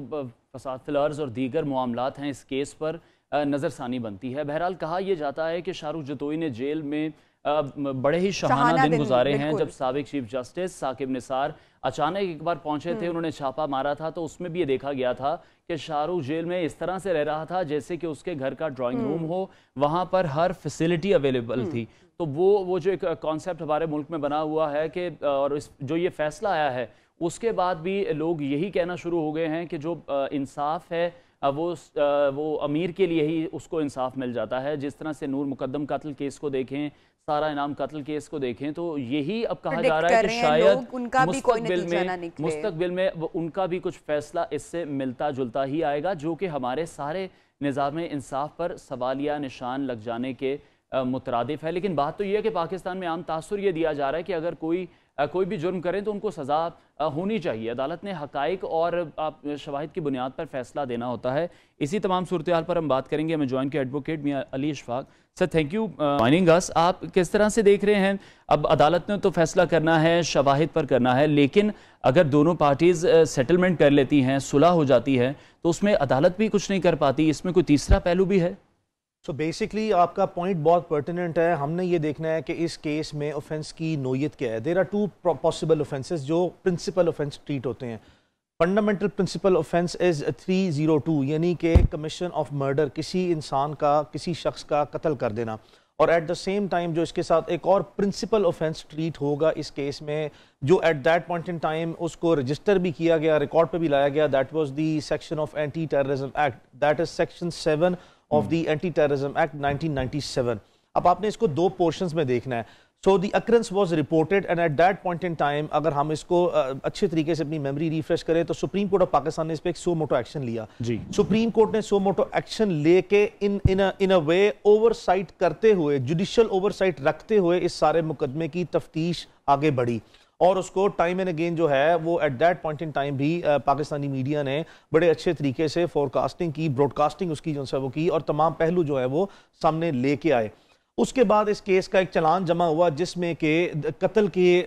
फसाद फिलर्स और दीगर मामलात हैं, इस केस पर नज़रसानी बनती है। बहरहाल कहा यह जाता है कि शाहरुख जतोई ने जेल में बड़े ही शहाना दिन गुजारे हैं। जब साबिक चीफ जस्टिस साकिब निसार अचानक एक बार पहुंचे थे, उन्होंने छापा मारा था, तो उसमें भी ये देखा गया था कि शाहरुख जेल में इस तरह से रह रहा था जैसे कि उसके घर का ड्राइंग रूम हो, वहां पर हर फैसिलिटी अवेलेबल थी। तो वो जो एक कॉन्सेप्ट हमारे मुल्क में बना हुआ है कि, और जो ये फैसला आया है उसके बाद भी लोग यही कहना शुरू हो गए हैं कि जो इंसाफ है वो अमीर के लिए ही उसको इंसाफ मिल जाता है। जिस तरह से नूर मुकद्दम कत्ल केस को देखें, सारा इनाम कत्ल केस को देखें, तो यही अब कहा जा रहा है कि शायद मुस्तकबिल में उनका भी कुछ फैसला इससे मिलता जुलता ही आएगा, जो कि हमारे सारे निज़ाम इंसाफ पर सवालिया निशान लग जाने के मुतरादिफ है। लेकिन बात तो यह है कि पाकिस्तान में आम तासुर ये दिया जा रहा है कि अगर कोई कोई भी जुर्म करें तो उनको सज़ा होनी चाहिए। अदालत ने हकाइक और शवाहिद की बुनियाद पर फैसला देना होता है। इसी तमाम सूरत हाल पर हम बात करेंगे। हमें ज्वाइन किया advocate Mian Ali Ishfaq. Sir thank you joining us. आप किस तरह से देख रहे हैं, अब अदालत ने तो फैसला करना है, शवाहिद पर करना है, लेकिन अगर दोनों पार्टीज सेटलमेंट कर लेती हैं, सुलह हो जाती है, तो उसमें अदालत भी कुछ नहीं कर पाती, इसमें कोई तीसरा पहलू भी है? सो बेसिकली आपका पॉइंट बहुत पर्टिनेंट है। हमने ये देखना है कि इस केस में ऑफेंस की नोयत क्या है। There are two possible offences जो प्रिंसिपल ऑफेंस ट्रीट होते हैं। फंडामेंटल प्रिंसिपल ऑफेंस इज 302, यानी कि कमीशन ऑफ मर्डर, किसी इंसान का, किसी शख्स का कत्ल कर देना। और एट द सेम टाइम जो इसके साथ एक और प्रिंसिपल ऑफेंस ट्रीट होगा इस केस में, जो at that point in time उसको रजिस्टर भी किया गया, रिकॉर्ड पे भी लाया गया, that was the section of anti terrorism act, that is section 7 of the anti terrorism act 1997। अब आपने इसको दो पोर्शंस में देखना है। So the occurrence was reported and at that point in time, अगर हम इसको अच्छे तरीके से अपनी मेमोरी रिफ्रेश करें तो सुप्रीम कोर्ट ऑफ पाकिस्तान ने इस पर एक सो मोटो एक्शन लिया जी। सुप्रीम कोर्ट ने सो मोटो एक्शन लेके इन अ वे ओवरसाइट करते हुए, जुडिशियल ओवरसाइट रखते हुए इस सारे मुकदमे की तफ्तीश आगे बढ़ी। और उसको टाइम एंड अगेन जो है वो at that point in time भी पाकिस्तानी मीडिया ने बड़े अच्छे तरीके से फोरकास्टिंग की, ब्रॉडकास्टिंग उसकी जो है वो की, और तमाम पहलू जो है वो सामने लेके आए। उसके बाद इस केस का एक चलान जमा हुआ जिसमें कि कत्ल के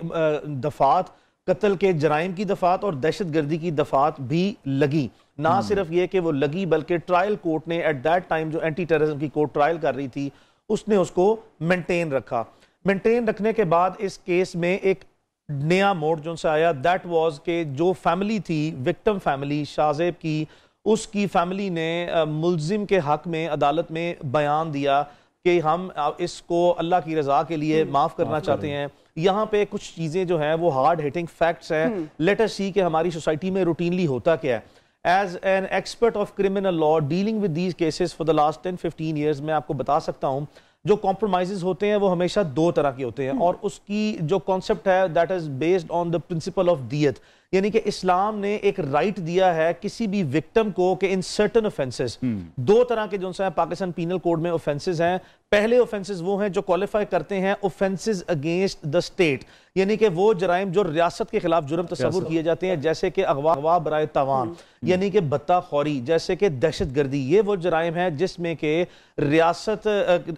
दफात, कत्ल के जराइम की दफात और दहशतगर्दी की दफात भी लगी। ना सिर्फ ये कि वो लगी, बल्कि ट्रायल कोर्ट ने एट दैट टाइम जो एंटी टेररिज्म की कोर्ट ट्रायल कर रही थी उसने उसको मेंटेन रखा। मेंटेन रखने के बाद इस केस में एक नया मोड़ जो से आया, दैट वाज के जो फैमिली थी, विक्टिम फैमिली शाहजेब की, उसकी फैमिली ने मुल्जिम के हक में अदालत में बयान दिया कि हम इसको अल्लाह की रजा के लिए माफ करना चाहते हैं। यहाँ पे कुछ चीजें जो हैं वो हार्ड हिटिंग फैक्ट्स हैं। लेट अस सी कि हमारी सोसाइटी में रूटीनली होता क्या है। As an expert of criminal law dealing with these cases for the last 10-15 years, मैं आपको बता सकता हूँ जो कॉम्प्रोमाइजेस होते हैं वो हमेशा दो तरह के होते हैं, और उसकी जो कॉन्सेप्ट है that is based on the principle of दियत, यानी कि इस्लाम ने एक राइट दिया है किसी भी विक्टिम को कि इन सर्टेन ऑफेंसेस, दो तरह के जो है पाकिस्तान पीनल कोड में ऑफेंसेस हैं। पहले ऑफेंसेस वो हैं जो क्वालिफाई करते हैं ऑफेंसेस अगेंस्ट द स्टेट, यानी कि वो जराइम जो रियासत के खिलाफ जुर्म तस्वुर किए जाते हैं, जैसे कि अगवा बराए तावान, यानी कि बत्ताखोरी, जैसे कि दहशतगर्दी। ये वो जराइम है जिसमें कि रियासत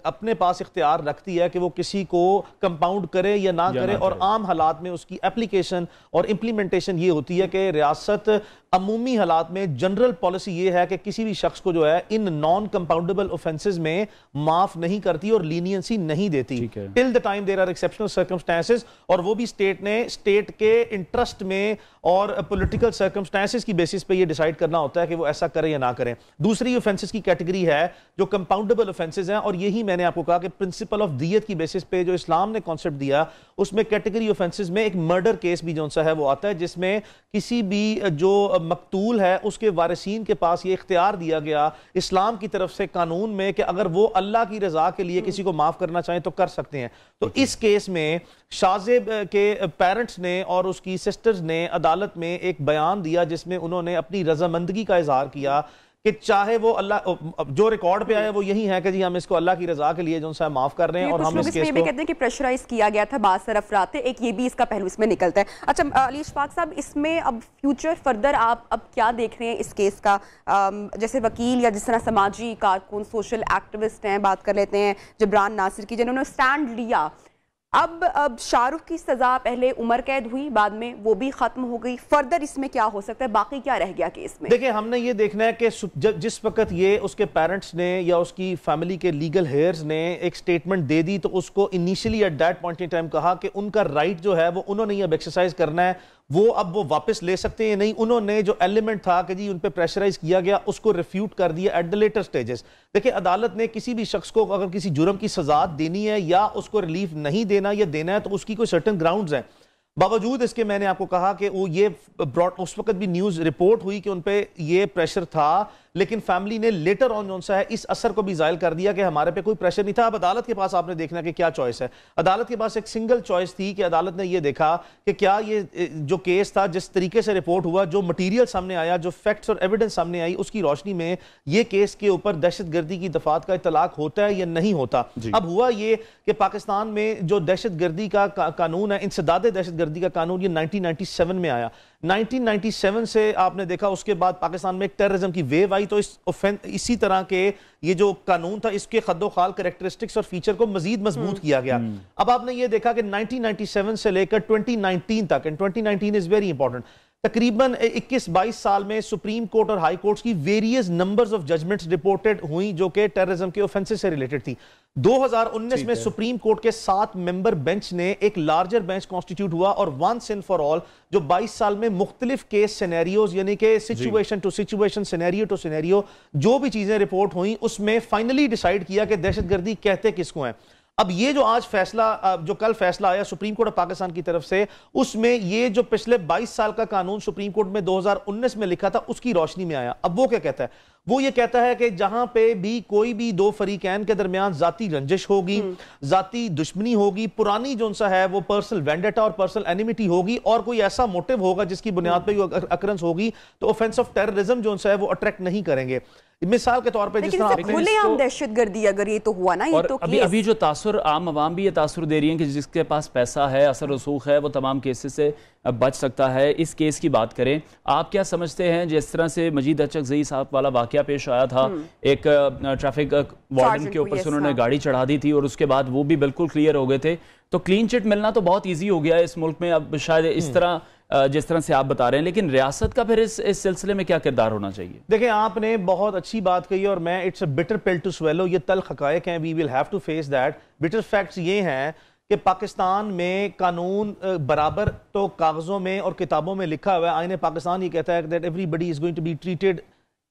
अपने पास इख्तियार रखती है कि वो किसी को कंपाउंड करे या ना करे, और आम हालात में उसकी एप्लीकेशन और इम्प्लीमेंटेशन ये होती है कि रियासत अमूमी हालात में जनरल पॉलिसी ये है कि किसी भी शख्स को जो है इन नॉन कंपाउंडेबल ऑफेंसेस में माफ नहीं करती और लीनियंसी नहीं देती till the time there are exceptional circumstances, और वो भी स्टेट ने स्टेट के इंटरेस्ट में और पॉलिटिकल सर्कमस्टेंसेस की बेसिस पे ये डिसाइड करना होता है कि वो ऐसा करे या ना करें। दूसरी ऑफेंसेस की कैटेगरी है जो कंपाउंडेबल ऑफेंसेस हैं, और यही मैंने आपको कहा कि प्रिंसिपल ऑफ दियत की बेसिस पे जो इस्लाम ने कॉन्सेप्ट दिया, उसमें कैटेगरी ऑफेंसेस में एक मर्डर केस भी जो है वो आता है, जिसमें किसी भी जो मकतूल है उसके वारिसीन के पास ये इख्तियार दिया गया इस्लाम की तरफ से कानून में कि अगर वो अल्लाह की रजा के लिए किसी को माफ करना चाहें तो कर सकते हैं। तो इस केस में शाहजेब के पेरेंट्स ने और उसकी सिस्टर्स ने अदालत में एक बयान दिया जिसमें उन्होंने अपनी रजामंदगी का इजहार किया कि चाहे वो अल्लाह, जो रिकॉर्ड पे आया वो यही है कि जी हम इसको अल्लाह की रजा के लिए जो है माफ कर रहे हैं, और हम इस केस को कहते हैं कि प्रेशराइज किया गया था बात सरफराते, एक ये भी इसका पहलू इसमें निकलता है। अच्छा अली इशफाक साहब, इसमें अब फ्यूचर फर्दर आप अब क्या देख रहे हैं इस केस का? जैसे वकील या जिस तरह समाजी कारकुन, सोशल एक्टिविस्ट हैं, बात कर लेते हैं जबरान नासिर की, जिन्होंने स्टैंड लिया। अब शाहरुख की सजा पहले उम्र कैद हुई, बाद में वो भी खत्म हो गई, फर्दर इसमें क्या हो सकता है, बाकी क्या रह गया केस में? देखिए हमने ये देखना है कि जिस वक्त ये उसके पेरेंट्स ने या उसकी फैमिली के लीगल हेयर्स ने एक स्टेटमेंट दे दी, तो उसको initially at that point in time कहा कि उनका राइट जो है वो उन्होंने अब एक्सरसाइज करना है, वो अब वो वापस ले सकते हैं। नहीं, उन्होंने जो एलिमेंट था कि जी उन पे प्रेशराइज किया गया उसको रिफ्यूट कर दिया एट द लेटर स्टेजेस। देखिए अदालत ने किसी भी शख्स को अगर किसी जुर्म की सजा देनी है या उसको रिलीफ नहीं देना या देना है तो उसकी कोई सर्टेन ग्राउंड्स हैं। बावजूद इसके मैंने आपको कहा कि वो ये उस वक्त भी न्यूज रिपोर्ट हुई कि उन पे ये प्रेशर था लेकिन फैमिली ने लेटर ऑन जो सा है इस असर को भी जाहिर कर दिया कि हमारे पे कोई प्रेशर नहीं था। अब अदालत के पास आपने देखना कि क्या चॉइस है। अदालत के पास एक सिंगल चॉइस थी कि अदालत ने यह देखा कि क्या ये जो केस था, जिस तरीके से रिपोर्ट हुआ, जो मटीरियल सामने आया, जो फैक्ट्स और एविडेंस सामने आई, उसकी रोशनी में ये केस के ऊपर दहशतगर्दी की दफात का इतलाक होता है या नहीं होता। अब हुआ ये कि पाकिस्तान में जो दहशतगर्दी का कानून है, इंसदाद दहशतगर्दी का कानून, ये 1997 में आया। 1997 से आपने देखा उसके बाद पाकिस्तान में एक टेररिज्म की वेव आई, तो इसी तरह के ये जो कानून था इसके खद्दो-खाल कैरेक्टरिस्टिक्स और फीचर को मजीद मजबूत किया गया। अब आपने ये देखा कि 1997 से लेकर 2019 तक, एंड 2019 इज वेरी इंपॉर्टेंट, तकरीबन 21-22 साल में सुप्रीम कोर्ट और हाई कोर्ट्स की various numbers of judgments reported हुई जो कि टेररिज्म के ऑफेंसेस से रिलेटेड थी। 2019 में सुप्रीम कोर्ट के 7 मेंबर बेंच ने एक लार्जर बेंच कॉन्स्टिट्यूट हुआ और वंस एंड फॉर ऑल जो 22 साल में मुख्तलिफ केस सिनेरियोज, यानी कि situation to situation, scenario to scenario, जो भी चीजें रिपोर्ट हुई उसमें फाइनली डिसाइड किया कि दहशतगर्दी कहते किसको है। अब ये जो आज फैसला, जो कल फैसला आया सुप्रीम कोर्ट ऑफ पाकिस्तान की तरफ से, उसमें ये जो पिछले 22 साल का कानून सुप्रीम कोर्ट में 2019 में लिखा था उसकी रोशनी में आया। अब वो क्या कहता है? वो ये कहता है कि जहां पे भी कोई भी दो फरीकैन के दरमियान जाती रंजिश होगी, जाती दुश्मनी होगी, पुरानी जो सा है वो पर्सनल वेंडेटा और पर्सनल एनिमिटी होगी, और कोई ऐसा मोटिव होगा जिसकी बुनियाद पे अकरेंस होगी, तो ऑफेंस ऑफ टेररिज्म जो सा है वो अट्रैक्ट नहीं करेंगे। मिसाल के तौर पे जिस तरह खुलेआम दहशतगर्दी अगर ये तो हुआ ना, ये तो अभी जो तासुर आम आवाम भी ये तासुर दे रही है कि जिसके पास पैसा है, असर रसूख है, वो तमाम केसेस से बच सकता है। इस केस की बात करें, आप क्या समझते हैं? जिस तरह से मजीद अचकजई साहब वाला वाकया पेश आया था, एक ट्रैफिक वार्डन के ऊपर से उन्होंने गाड़ी चढ़ा दी थी और उसके बाद वो भी बिल्कुल क्लियर हो गए थे, तो क्लीन चिट मिलना तो बहुत ईजी हो गया है इस मुल्क में अब शायद, इस तरह जिस तरह से आप बता रहे हैं। लेकिन रियासत का फिर इस सिलसिले में क्या किरदार होना चाहिए? देखिए, आपने बहुत अच्छी बात कही और मैं, it's a bitter pill to swallow, ये तल्ख हकायक हैं, we will have to face that. Bitter facts ये हैं कि पाकिस्तान में कानून बराबर तो कागजों में और किताबों में लिखा हुआ है। आईने पाकिस्तान ये कहता है that everybody is going to be treated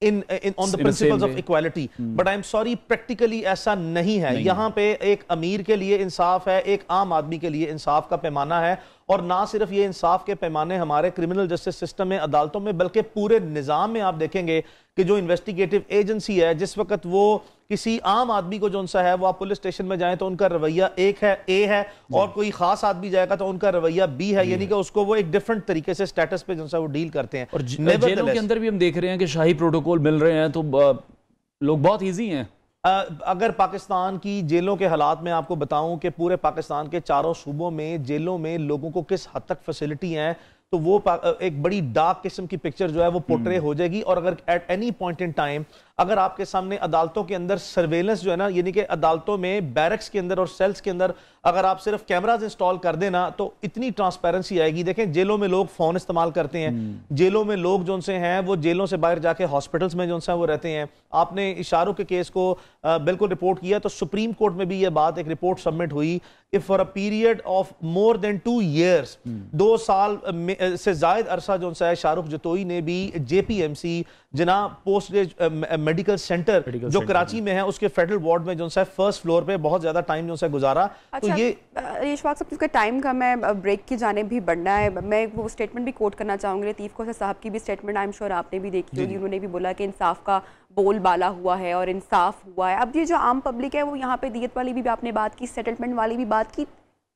on the principles of equality, but I'm sorry, practically ऐसा नहीं है। यहाँ पे एक अमीर के लिए इंसाफ है, एक आम आदमी के लिए इंसाफ का पैमाना है, और ना सिर्फ ये इंसाफ के पैमाने हमारे क्रिमिनल जस्टिस सिस्टम में, अदालतों में, बल्कि पूरे निज़ाम में आप देखेंगे कि जो इन्वेस्टिगेटिव एजेंसी है, जिस वक्त वो किसी आम आदमी को जो सा है, वो आप पुलिस स्टेशन में जाएं तो उनका रवैया एक है, ए है, और कोई खास आदमी जाएगा तो उनका रवैया बी है, यानी कि उसको वो एक डिफरेंट तरीके से स्टेटस पे जो सा वो डील करते हैं। और जेलों के अंदर भी हम देख रहे हैं कि शाही प्रोटोकॉल मिल रहे हैं, तो लोग बहुत ईजी हैं। अगर पाकिस्तान की जेलों के हालात में आपको बताऊं कि पूरे पाकिस्तान के चारों सूबों में जेलों में लोगों को किस हद तक फैसिलिटी है, तो वो एक बड़ी डार्क किस्म की पिक्चर जो है वो पोर्ट्रे हो जाएगी। और अगर at any point in time अगर आपके सामने अदालतों के अंदर सर्वेलेंस जो है ना, यानी कि अदालतों में बैरक्स के अंदर और सेल्स के अंदर अगर आप सिर्फ कैमरास इंस्टॉल कर देना, तो इतनी ट्रांसपेरेंसी आएगी। देखें, जेलों में लोग फोन इस्तेमाल करते हैं, जेलों में लोग जो से हैं वो जेलों से बाहर जाके हॉस्पिटल्स में जो है वो रहते हैं। आपने इशारों के केस को बिल्कुल रिपोर्ट किया, तो सुप्रीम कोर्ट में भी ये बात, एक रिपोर्ट सबमिट हुई कि for a period of more than 2 years, 2 साल से जायद अरसा जो है, शाहरुख जतोई ने भी JPMC जना पोस्ट मेडिकल सेंटर जो कराची में है, उसके फेडरल वार्ड में जो है फर्स्ट फ्लोर पे बहुत ज्यादा टाइम जो है गुजारा। अच्छा, तो ये इशफाक साहब, इसका टाइम का मैं ब्रेक की जाने भी बढ़ना है, मैं वो स्टेटमेंट भी कोट करना चाहूंगी लतीफ खोसा साहब की भी स्टेटमेंट, आई एम श्योर आपने भी देखी होगी। उन्होंने भी बोला कि इंसाफ का बोलबाला हुआ है और इंसाफ हुआ है। अब ये जो आम पब्लिक है वो यहाँ पे दियत वाली भी आपने बात की, सेटलमेंट वाली भी बात की,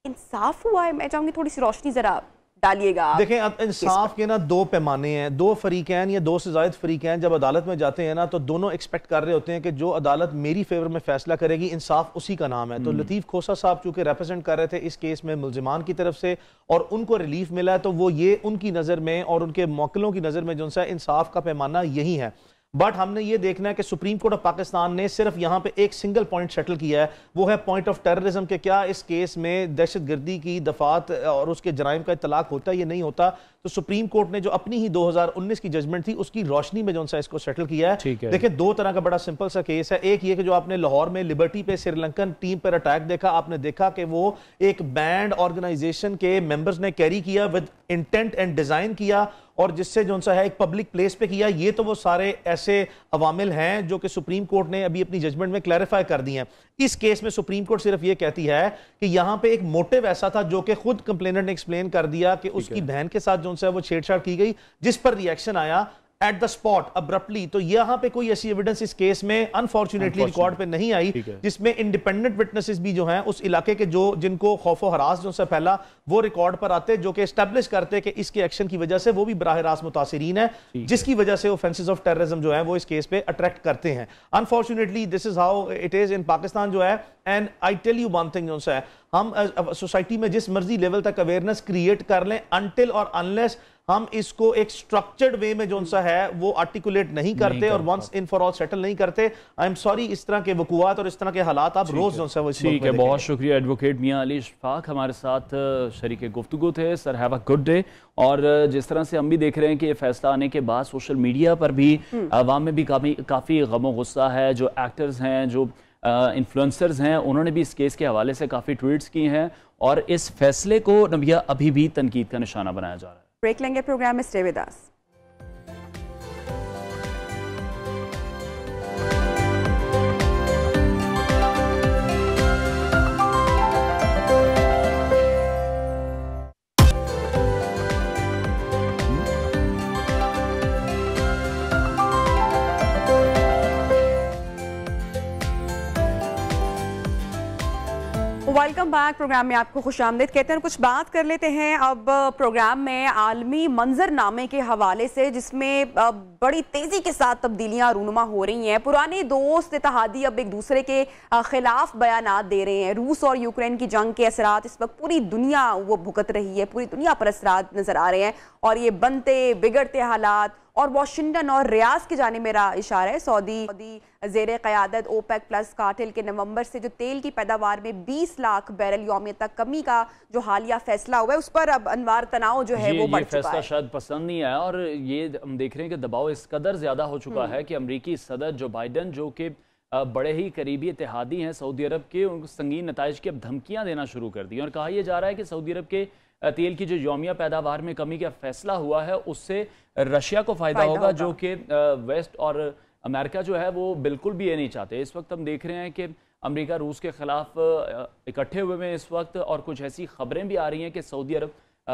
इंसाफ हुआ है, मैं चाहूंगी थोड़ी सी रोशनी जरा डालिएगा। देखें, अब इंसाफ के ना 2 पैमाने हैं। 2 फरीकैन या 2 से ज्यादा फरीकैन जब अदालत में जाते हैं ना, तो दोनों एक्सपेक्ट कर रहे होते हैं कि जो अदालत मेरी फेवर में फैसला करेगी, इंसाफ उसी का नाम है। तो लतीफ खोसा साहब चूंकि रिप्रेजेंट कर रहे थे इस केस में मुल्जिमान की तरफ से, और उनको रिलीफ मिला है, तो वो ये उनकी नजर में और उनके मौकलों की नजर में जो सा इंसाफ का पैमाना यही है। बट हमने ये देखना है कि सुप्रीम कोर्ट ऑफ पाकिस्तान ने सिर्फ यहां पे एक सिंगल पॉइंट सेटल किया है, वो है पॉइंट ऑफ टेररिज्म, के क्या इस केस में दहशतगर्दी की दफात और उसके जराइम का इतलाक होता है या नहीं होता। तो सुप्रीम कोर्ट ने जो अपनी ही 2019 की जजमेंट थी उसकी रोशनी में जो सा इसको सेटल किया है। देखिए, 2 तरह का बड़ा सिंपल सा केस है। एक ये कि जो आपने लाहौर में लिबर्टी पे श्रीलंकन टीम पर अटैक देखा, आपने देखा कि वो एक बैंड ऑर्गेनाइजेशन के मेंबर्स ने कैरी किया विद इंटेंट एंड डिजाइन किया, और जिससे जो सा है एक पब्लिक प्लेस पे किया। ये तो वो सारे ऐसे अवामिल हैं जो कि सुप्रीम कोर्ट ने अभी अपनी जजमेंट में क्लैरिफाई कर दी हैं। इस केस में सुप्रीम कोर्ट सिर्फ ये कहती है कि यहां पे एक मोटिव ऐसा था जो कि खुद कंप्लेनेंट ने एक्सप्लेन कर दिया कि उसकी बहन के साथ जो है वो छेड़छाड़ की गई, जिस पर रिएक्शन आया। एट द स्पॉट अब्रप्टली, तो यहाँ पे कोई ऐसी एविडेंस इस केस में अनफॉर्चुनेटली रिकॉर्ड पे नहीं आई जिसमें इंडिपेंडेंट विटनेसेस भी जो हैं उस इलाके के जो जिनको खौफो हरास जो से पहला वो रिकॉर्ड पर आते, जो कि एस्टेब्लिश करते कि इसके एक्शन की वजह से वो भी बराह रास्त मुतासिरीन है, जिसकी वजह से ऑफेंसेस ऑफ टेररिज्म जो है वो इस केस पे अट्रैक्ट करते हैं। Unfortunately this is how it is in Pakistan जो है। And I tell you one thing, जो है हम सोसाइटी में जिस मर्जी लेवल तक अवेयरनेस क्रिएट कर लें, अनटिल और अनलेस हम इसको एक स्ट्रक्चर्ड वे में जो सा है वो आर्टिकुलेट नहीं करते और once in for all settle नहीं करते, आई एम सॉरी, इस तरह के वकुआत और इस तरह के हालात आप रोज जो सा वो ठीक है। बहुत शुक्रिया एडवोकेट मियां अली इशफाक हमारे साथ शरीक गुफ्तगू थे। Sir have a good day. और जिस तरह से हम भी देख रहे हैं कि फैसला आने के बाद सोशल मीडिया पर भी आवाम में भी काफ़ी गमो गुस्सा है। जो एक्टर्स हैं, जो इन्फ्लुएंसर्स हैं, उन्होंने भी इस केस के हवाले से काफ़ी ट्वीट्स की हैं और इस फैसले को नबिया अभी भी तनकीद का निशाना बनाया जा रहा है। ब्रेक लेंगे प्रोग्राम में, stay with us. Welcome back. Programme में आपको खुशामदीद कहते हैं। कुछ बात कर लेते हैं अब प्रोग्राम में आलमी मंजरनामे के हवाले से, जिसमें बड़ी तेजी के साथ तब्दीलियां रूनुमा हो रही हैं। पुराने दोस्त इत्तेहादी अब एक दूसरे के खिलाफ बयानात दे रहे हैं। रूस और यूक्रेन की जंग के असरात इस वक्त पूरी दुनिया वो भुगत रही है, पूरी दुनिया पर असरात नजर आ रहे हैं और ये बनते बिगड़ते हालात और वाशिंगटन और रियाज की जाने मेरा इशारा है। सऊदी ज़ेरे क़यादत ओपेक प्लस कार्टेल के नवंबर से जो तेल की पैदावार में 20 लाख बैरल यौमिया तक कमी का जो हालिया फैसला हुआ है, उस पर अब अनवार तनाव जो है वो बढ़ चुका है। फैसला शायद पसंद नहीं आया और ये हम देख रहे हैं कि दबाव इस कदर ज्यादा हो चुका है कि अमरीकी सदर जो बाइडन, जो कि बड़े ही करीबी इत्तेहादी हैं सऊदी अरब के, उनको संगीन नताइज की अब धमकियां देना शुरू कर दी और कहा यह जा रहा है कि सऊदी अरब के तेल की जो यौमिया पैदावार में कमी का फैसला हुआ है उससे रशिया को फायदा होगा, जो कि वेस्ट और अमेरिका जो है वो बिल्कुल भी ये नहीं चाहते। इस वक्त हम देख रहे हैं कि अमेरिका रूस के खिलाफ इकट्ठे हुए में इस वक्त, और कुछ ऐसी खबरें भी आ रही हैं कि सऊदी अरब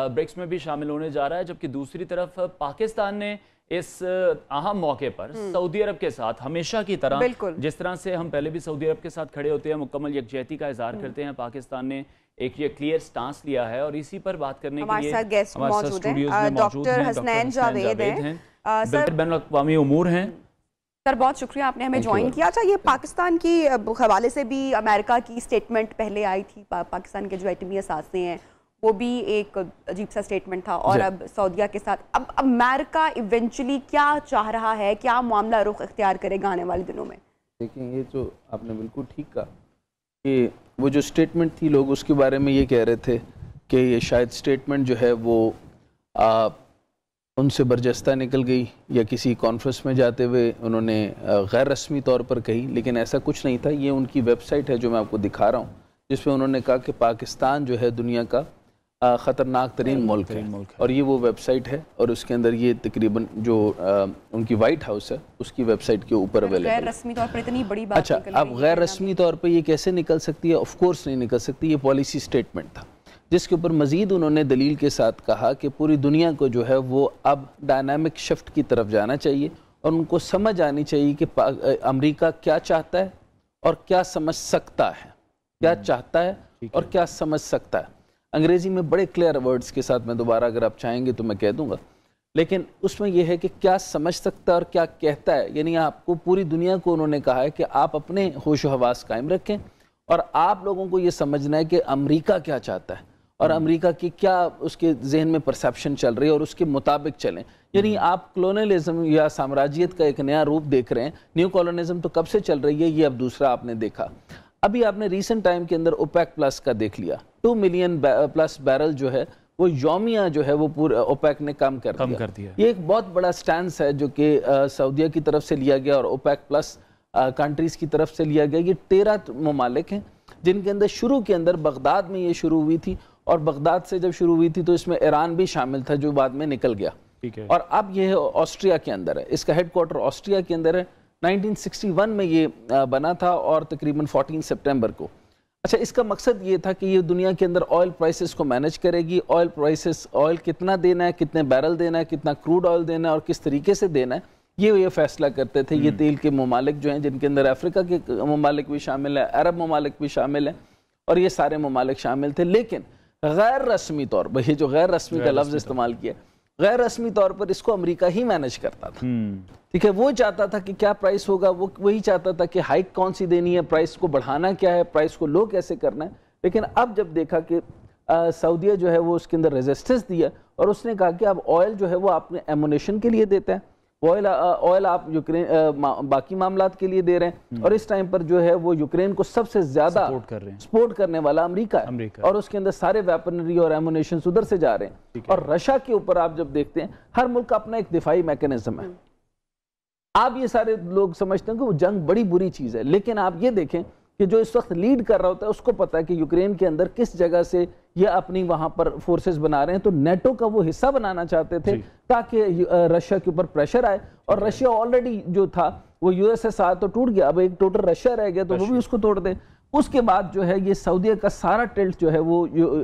ब्रिक्स में भी शामिल होने जा रहा है, जबकि दूसरी तरफ पाकिस्तान ने इस अहम मौके पर सऊदी अरब के साथ हमेशा की तरह, जिस तरह से हम पहले भी सऊदी अरब के साथ खड़े होते हैं, मुकम्मल यकजहती का इजहार करते हैं, पाकिस्तान ने एक ये क्लियर स्टांस लिया है। और इसी पर बात करने के लिए हमारे साथ स्टूडियोज में मौजूद हैं हसनैन जावेद हैं, बैनुल-अक़वामी उमूर हैं। सर बहुत शुक्रिया आपने हमें ज्वाइन किया। अच्छा, ये पाकिस्तान की हवाले से भी अमेरिका की स्टेटमेंट पहले आई थी, पाकिस्तान के जो एटमी असासे हैं वो भी एक अजीब सा स्टेटमेंट था, और अब सऊदीया के साथ अब अमेरिका इवेंचुअली क्या चाह रहा है, क्या मामला रुख इख्तियार करेगा आने वाले दिनों में? देखिए, ये जो आपने बिल्कुल ठीक कहा कि वो जो स्टेटमेंट थी, लोग उसके बारे में ये कह रहे थे कि ये शायद स्टेटमेंट जो है वो उनसे बर्जस्ता निकल गई या किसी कॉन्फ्रेंस में जाते हुए उन्होंने गैर रस्मी तौर पर कही, लेकिन ऐसा कुछ नहीं था। ये उनकी वेबसाइट है जो मैं आपको दिखा रहा हूँ, जिसपे उन्होंने कहा कि पाकिस्तान जो है दुनिया का ख़तरनाक तरीन मुल्क है, और ये वो वेबसाइट है और उसके अंदर ये तकरीबन जो उनकी वाइट हाउस है उसकी वेबसाइट के ऊपर अवेलेबल है। गैर रस्मी तौर पर इतनी बड़ी बात। अच्छा, अब गैर रस्मी तौर पर ये कैसे निकल सकती है? ऑफ कोर्स नहीं निकल सकती। ये पॉलिसी स्टेटमेंट था जिसके ऊपर मजीद उन्होंने दलील के साथ कहा कि पूरी दुनिया को जो है वो अब डायनामिक शिफ्ट की तरफ जाना चाहिए और उनको समझ आनी चाहिए कि अमेरिका क्या चाहता है और क्या समझ सकता है, क्या चाहता है और क्या समझ सकता है। अंग्रेजी में बड़े क्लियर वर्ड्स के साथ मैं दोबारा अगर आप चाहेंगे तो मैं कह दूंगा, लेकिन उसमें यह है कि क्या समझ सकता है और क्या कहता है। यानी आपको पूरी दुनिया को उन्होंने कहा है कि आप अपने होश हवास कायम रखें और आप लोगों को यह समझना है कि अमेरिका क्या चाहता है और अमेरिका की क्या उसके जहन में परसेप्शन चल रही है और उसके मुताबिक चलें। यानी आप कॉलोनियलिज्म या साम्राज्यत का एक नया रूप देख रहे हैं। न्यू कॉलोनिज्म तो कब से चल रही है, ये अब दूसरा आपने देखा। अभी आपने रीसेंट टाइम के अंदर ओपेक प्लस का देख लिया, 2 मिलियन प्लस बैरल जो है वो यौमिया जो है वो पूरे ओपेक ने कम कर दिया। ये एक बहुत बड़ा स्टैंस है जो कि सऊदीया की तरफ से लिया गया और ओपेक प्लस कंट्रीज़ की तरफ से लिया गया। ये 13 ममालिक हैं जिनके अंदर शुरू के अंदर बगदाद में ये शुरू हुई थी, और बगदाद से जब शुरू हुई थी तो इसमें ईरान भी शामिल था जो बाद में निकल गया। और अब ये ऑस्ट्रिया के अंदर है, इसका हेडक्वार्टर ऑस्ट्रिया के अंदर है। 1961 में ये बना था और तकरीबन 14 सितंबर को। अच्छा, इसका मकसद ये था कि ये दुनिया के अंदर ऑयल प्राइसेस को मैनेज करेगी। ऑयल प्राइसेस, ऑयल कितना देना है, कितने बैरल देना है, कितना क्रूड ऑयल देना है और किस तरीके से देना है, ये फैसला करते थे। ये तेल के ममालिक जो हैं, जिनके अंदर अफ्रीका के ममालिक भी शामिल है, अरब ममालिक भी शामिल हैं, और ये सारे ममालिक शामिल थे। लेकिन गैर रस्मी तौर पर, ये जो गैर रस्मी का लफ्ज़ इस्तेमाल किया, गैर रस्मी तौर पर इसको अमेरिका ही मैनेज करता था। ठीक है, वो चाहता था कि क्या प्राइस होगा, वो वही चाहता था कि हाइक कौन सी देनी है, प्राइस को बढ़ाना क्या है, प्राइस को लो कैसे करना है। लेकिन अब जब देखा कि सऊदीया जो है वो उसके अंदर रेजिस्टेंस दिया और उसने कहा कि अब ऑयल जो है वो आपने एमुनेशन के लिए देता है, ऑयल आप यूक्रेन बाकी मामलात के लिए दे रहे हैं, और इस टाइम पर जो है वो यूक्रेन को सबसे ज्यादा सपोर्ट करने वाला अमेरिका है, और उसके अंदर सारे वेपनरी और एमुनेशन उधर से जा रहे हैं। और रशिया के ऊपर आप जब देखते हैं, हर मुल्क का अपना एक दिफाई मैकेनिज्म है। आप ये सारे लोग समझते हैं कि वो जंग बड़ी बुरी चीज है, लेकिन आप ये देखें कि जो इस वक्त लीड कर रहा होता है उसको पता है कि यूक्रेन के अंदर किस जगह से ये अपनी वहां पर फोर्सेस बना रहे हैं। तो नेटो का वो हिस्सा बनाना चाहते थे ताकि रशिया के ऊपर प्रेशर आए, और रशिया ऑलरेडी जो था वो यूएसएसआर तो टूट गया, अब एक टोटल रशिया रह गया, तो वो भी उसको तोड़ दे। उसके बाद जो है ये सऊदी का सारा टिल्ट जो है वो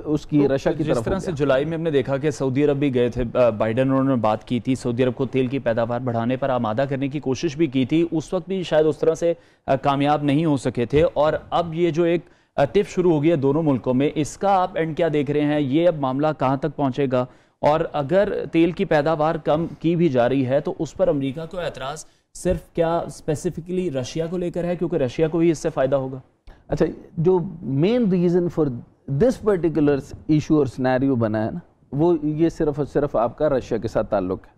उसकी रशिया की तरफ। जिस तरह से जुलाई में हमने देखा कि सऊदी अरब भी गए थे, बाइडन उन्होंने बात की थी, सऊदी अरब को तेल की पैदावार बढ़ाने पर आमादा करने की कोशिश भी की थी, उस वक्त भी शायद उस तरह से कामयाब नहीं हो सके थे। और अब ये जो एक टिफ शुरू हो गई है दोनों मुल्कों में, इसका आप एंड क्या देख रहे हैं? ये अब मामला कहाँ तक पहुँचेगा? और अगर तेल की पैदावार कम की भी जा रही है तो उस पर अमेरिका को एतराज़ सिर्फ क्या स्पेसिफिकली रशिया को लेकर है, क्योंकि रशिया को भी इससे फ़ायदा होगा? अच्छा, जो main reason for this particular issue और सिनेरियो बना है ना, वो ये सिर्फ और सिर्फ आपका रशिया के साथ ताल्लुक़ है।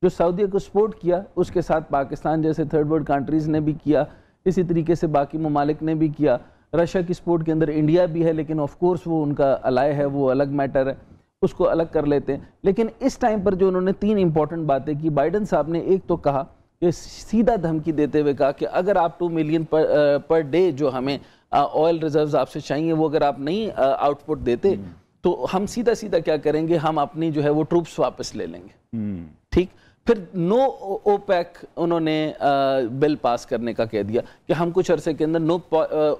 जो सऊदी को सपोर्ट किया उसके साथ पाकिस्तान जैसे थर्ड वर्ल्ड कंट्रीज़ ने भी किया, इसी तरीके से बाकी ममालिक ने भी किया। रशिया की सपोर्ट के अंदर इंडिया भी है, लेकिन ऑफ कोर्स वो उनका अलाय है, वो अलग मैटर है, उसको अलग कर लेते हैं। लेकिन इस टाइम पर जो उन्होंने 3 इंपॉर्टेंट बातें की, बाइडन साहब ने एक तो कहा कि सीधा धमकी देते हुए कहा कि अगर आप 2 मिलियन पर डे जो हमें ऑयल रिजर्व्स आपसे चाहिए वो अगर आप नहीं आउटपुट देते तो हम सीधा सीधा क्या करेंगे, हम अपनी जो है वो ट्रूप्स वापस ले लेंगे। ठीक, फिर नो ओपेक उन्होंने बिल पास करने का कह दिया कि हम कुछ अरसे के अंदर नो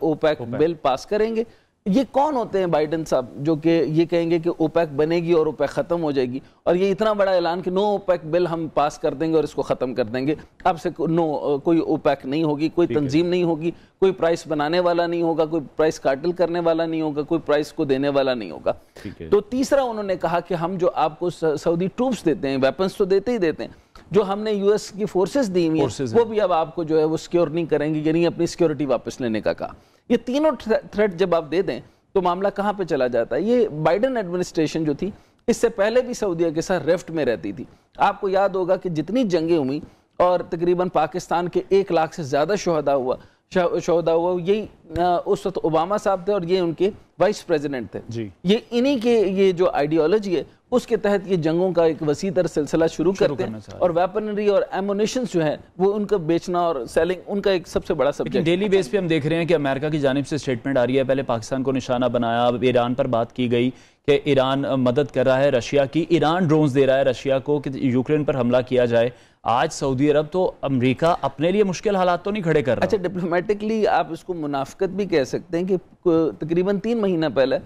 ओपेक बिल पास करेंगे। ये कौन होते हैं बाइडन साहब जो कि ये कहेंगे कि ओपेक बनेगी और ओपेक ख़त्म हो जाएगी, और ये इतना बड़ा ऐलान कि नो ओपेक बिल हम पास कर देंगे और इसको ख़त्म कर देंगे, अब से कोई ओपेक नहीं होगी, कोई तंजीम नहीं होगी, कोई प्राइस बनाने वाला नहीं होगा, कोई प्राइस कार्टेल करने वाला नहीं होगा, कोई प्राइस को देने वाला नहीं होगा। तो तीसरा उन्होंने कहा कि हम जो आपको सऊदी ट्रूप्स देते हैं, वेपन्स तो देते ही देते हैं, जो हमने यूएस की फोर्सेस दी हुई हैं वो भी अब आपको जो है वो सिक्योर नहीं करेंगे, यानी अपनी सिक्योरिटी वापस लेने का कहा। ये तीनों थ्रेट जब आप दे दें तो मामला कहाँ पे चला जाता है। ये बाइडन एडमिनिस्ट्रेशन जो थी इससे पहले भी सऊदीया के साथ रेफ्ट में रहती थी। आपको याद होगा कि जितनी जंगें हुई और तकरीबन पाकिस्तान के 1 लाख से ज़्यादा शोहदा हुआ, यही उस वक्त ओबामा साहब थे और ये उनके वाइस प्रेसिडेंट थे जी। ये इन्हीं के ये जो आइडियोलॉजी है उसके तहत ये जंगों का एक वसी तर सिलसिला शुरू करते हैं, और वेपनरी और एमुनेशन जो है वो उनका बेचना और सेलिंग उनका एक सबसे बड़ा सब्जेक्ट। डेली बेस पे हम देख रहे हैं कि अमेरिका की जानिब से स्टेटमेंट आ रही है, पहले पाकिस्तान को निशाना बनाया, अब ईरान पर बात की गई कि ईरान मदद कर रहा है रशिया की, ईरान ड्रोन्स दे रहा है रशिया को कि यूक्रेन पर हमला किया जाए। आज सऊदी अरब तो अमेरिका अपने लिए मुश्किल हालात तो नहीं खड़े कर रहा। अच्छा, डिप्लोमेटिकली आप इसको मुनाफिकत भी कह सकते हैं कि तकरीबन 3 महीना पहले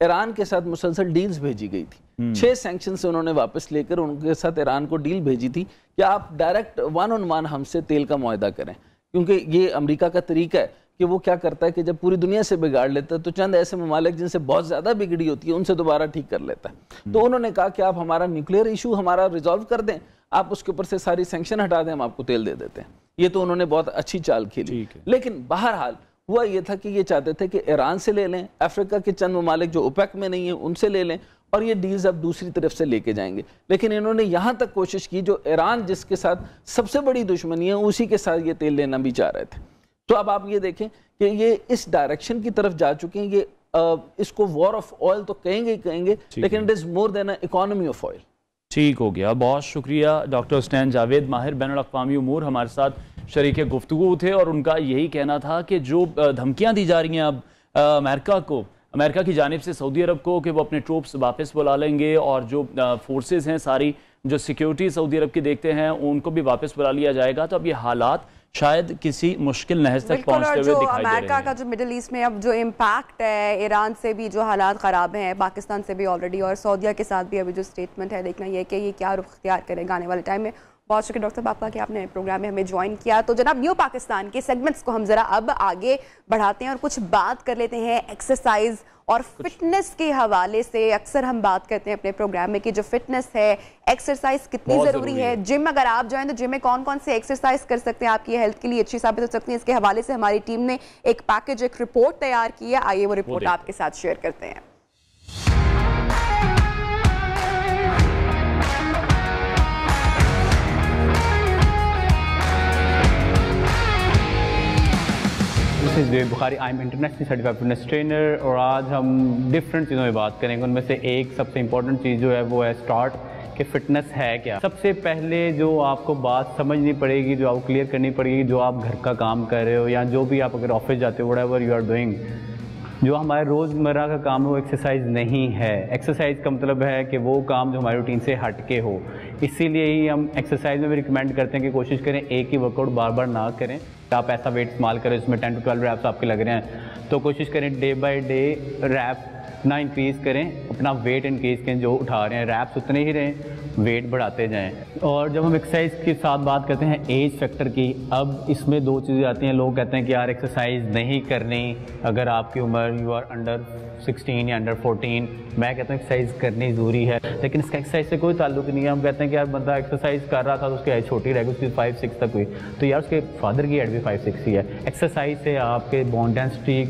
ईरान के साथ मुसलसल डील्स भेजी गई थी, 6 सैंक्शन से उन्होंने वापस लेकर उनके साथ ईरान को डील भेजी थी कि आप डायरेक्ट 1-on-1 हमसे तेल का मुआहदा करें, क्योंकि ये अमेरिका का तरीका है कि वो क्या करता है कि जब पूरी दुनिया से बिगाड़ लेता है तो चंद ऐसे ममालिक जिनसे बहुत ज़्यादा बिगड़ी होती है उनसे दोबारा ठीक कर लेता है। तो उन्होंने कहा कि आप हमारा न्यूक्लियर इशू हमारा रिजॉल्व कर दें, आप उसके ऊपर से सारी सैंक्शन हटा दें, हम आपको तेल दे देते हैं। ये तो उन्होंने बहुत अच्छी चाल खेली। लेकिन बहरहाल हुआ ये था कि ये चाहते थे कि ईरान से ले लें, अफ्रीका के चंद ममालिक जो ओपेक में नहीं है उनसे ले लें, और ये डील्स अब दूसरी तरफ से लेके जाएंगे। लेकिन इन्होंने यहाँ तक कोशिश की, जो ईरान जिसके साथ सबसे बड़ी दुश्मनी है उसी के साथ ये तेल लेना भी चाह रहे थे। तो अब आप ये देखें कि ये इस डायरेक्शन की तरफ जा चुके हैं। ये इसको वॉर ऑफ ऑयल तो कहेंगे ही कहेंगे, लेकिन it is more than economy of oil. ठीक हो गया, बहुत शुक्रिया। डॉक्टर हुसनैन जावेद, माहिर बैनुल-अक़वामी उमूर, हमारे साथ शरीक गुफ्तगू थे, और उनका यही कहना था कि जो धमकियाँ दी जा रही हैं अब अमेरिका की जानिब से सऊदी अरब को कि वो अपने ट्रूप्स वापस बुला लेंगे, और जो फोर्सेस हैं सारी जो सिक्योरिटी सऊदी अरब की देखते हैं उनको भी वापस बुला लिया जाएगा, तो अब ये हालात शायद किसी मुश्किल नहज तक पहुंचते हुए दिखाई दे रहे हैं। अमेरिका का जो मिडिल ईस्ट में अब जो इम्पैक्ट है, ईरान से भी जो हालात ख़राब हैं, पाकिस्तान से भी ऑलरेडी, और सऊदीया के साथ भी अभी जो स्टेटमेंट है, देखना ये कि ये क्या रुख इख्तियार करेगा आने वाले टाइम में। बहुत शुक्रिया डॉक्टर साहब आपका कि आपने प्रोग्राम में हमें ज्वाइन किया। तो जनाब न्यू पाकिस्तान के सेगमेंट्स को हम ज़रा अब आगे बढ़ाते हैं और कुछ बात कर लेते हैं एक्सरसाइज और फिटनेस के हवाले से। अक्सर हम बात करते हैं अपने प्रोग्राम में कि जो फिटनेस है, एक्सरसाइज कितनी ज़रूरी है। जिम अगर आप जाएं तो जिम में कौन कौन से एक्सरसाइज कर सकते हैं, आपकी हेल्थ के लिए अच्छी साबित हो सकती है, इसके हवाले से हमारी टीम ने एक पैकेज, एक रिपोर्ट तैयार की है। आइए वो रिपोर्ट आपके साथ शेयर करते हैं। Bukhari, I am international certified fitness trainer, और आज हम डिफरेंट चीज़ों में बात करेंगे। उनमें से एक सबसे इंपॉर्टेंट चीज़ जो है वो है स्टार्ट कि फ़िटनेस है क्या। सबसे पहले जो आपको बात समझनी पड़ेगी, जो आपको क्लियर करनी पड़ेगी, जो आप घर का काम कर रहे हो या जो भी आप अगर ऑफिस जाते हो, व्हाटएवर यू आर डूइंग, जो हमारे रोज़मर्रा का काम है वो एक्सरसाइज नहीं है। एक्सरसाइज का मतलब है कि वो काम जो हमारी रूटीन से हट के हो। इसीलिए ही हम एक्सरसाइज में भी रिकमेंड करते हैं कि कोशिश करें एक ही वर्कआउट बार बार ना करें। आप ऐसा वेट इस्तेमाल करें उसमें 10 to 12 रैप्स आपके लग रहे हैं, तो कोशिश करें डे बाय डे रैप ना इंक्रीज़ करें, अपना वेट इंक्रीज़ करें। जो उठा रहे हैं रैप्स उतने ही रहें, वेट बढ़ाते जाएं। और जब हम एक्सरसाइज के साथ बात करते हैं एज फैक्टर की, अब इसमें दो चीज़ें आती हैं। लोग कहते हैं कि यार एक्सरसाइज नहीं करनी अगर आपकी उम्र यू आर अंडर 16 या अंडर 14। मैं कहता हूँ एक्सरसाइज करनी ज़रूरी है, लेकिन इसका एक्सरसाइज से कोई ताल्लुक नहीं है। हम कहते हैं कि यार बंदा एक्सरसाइज कर रहा था तो उसकी एज छोटी रह गई, उसकी 5-6 तक हुई, तो यार उसके फादर की एज भी 5-6 ही है। एक्सरसाइज से आपके बोन डेंसिटी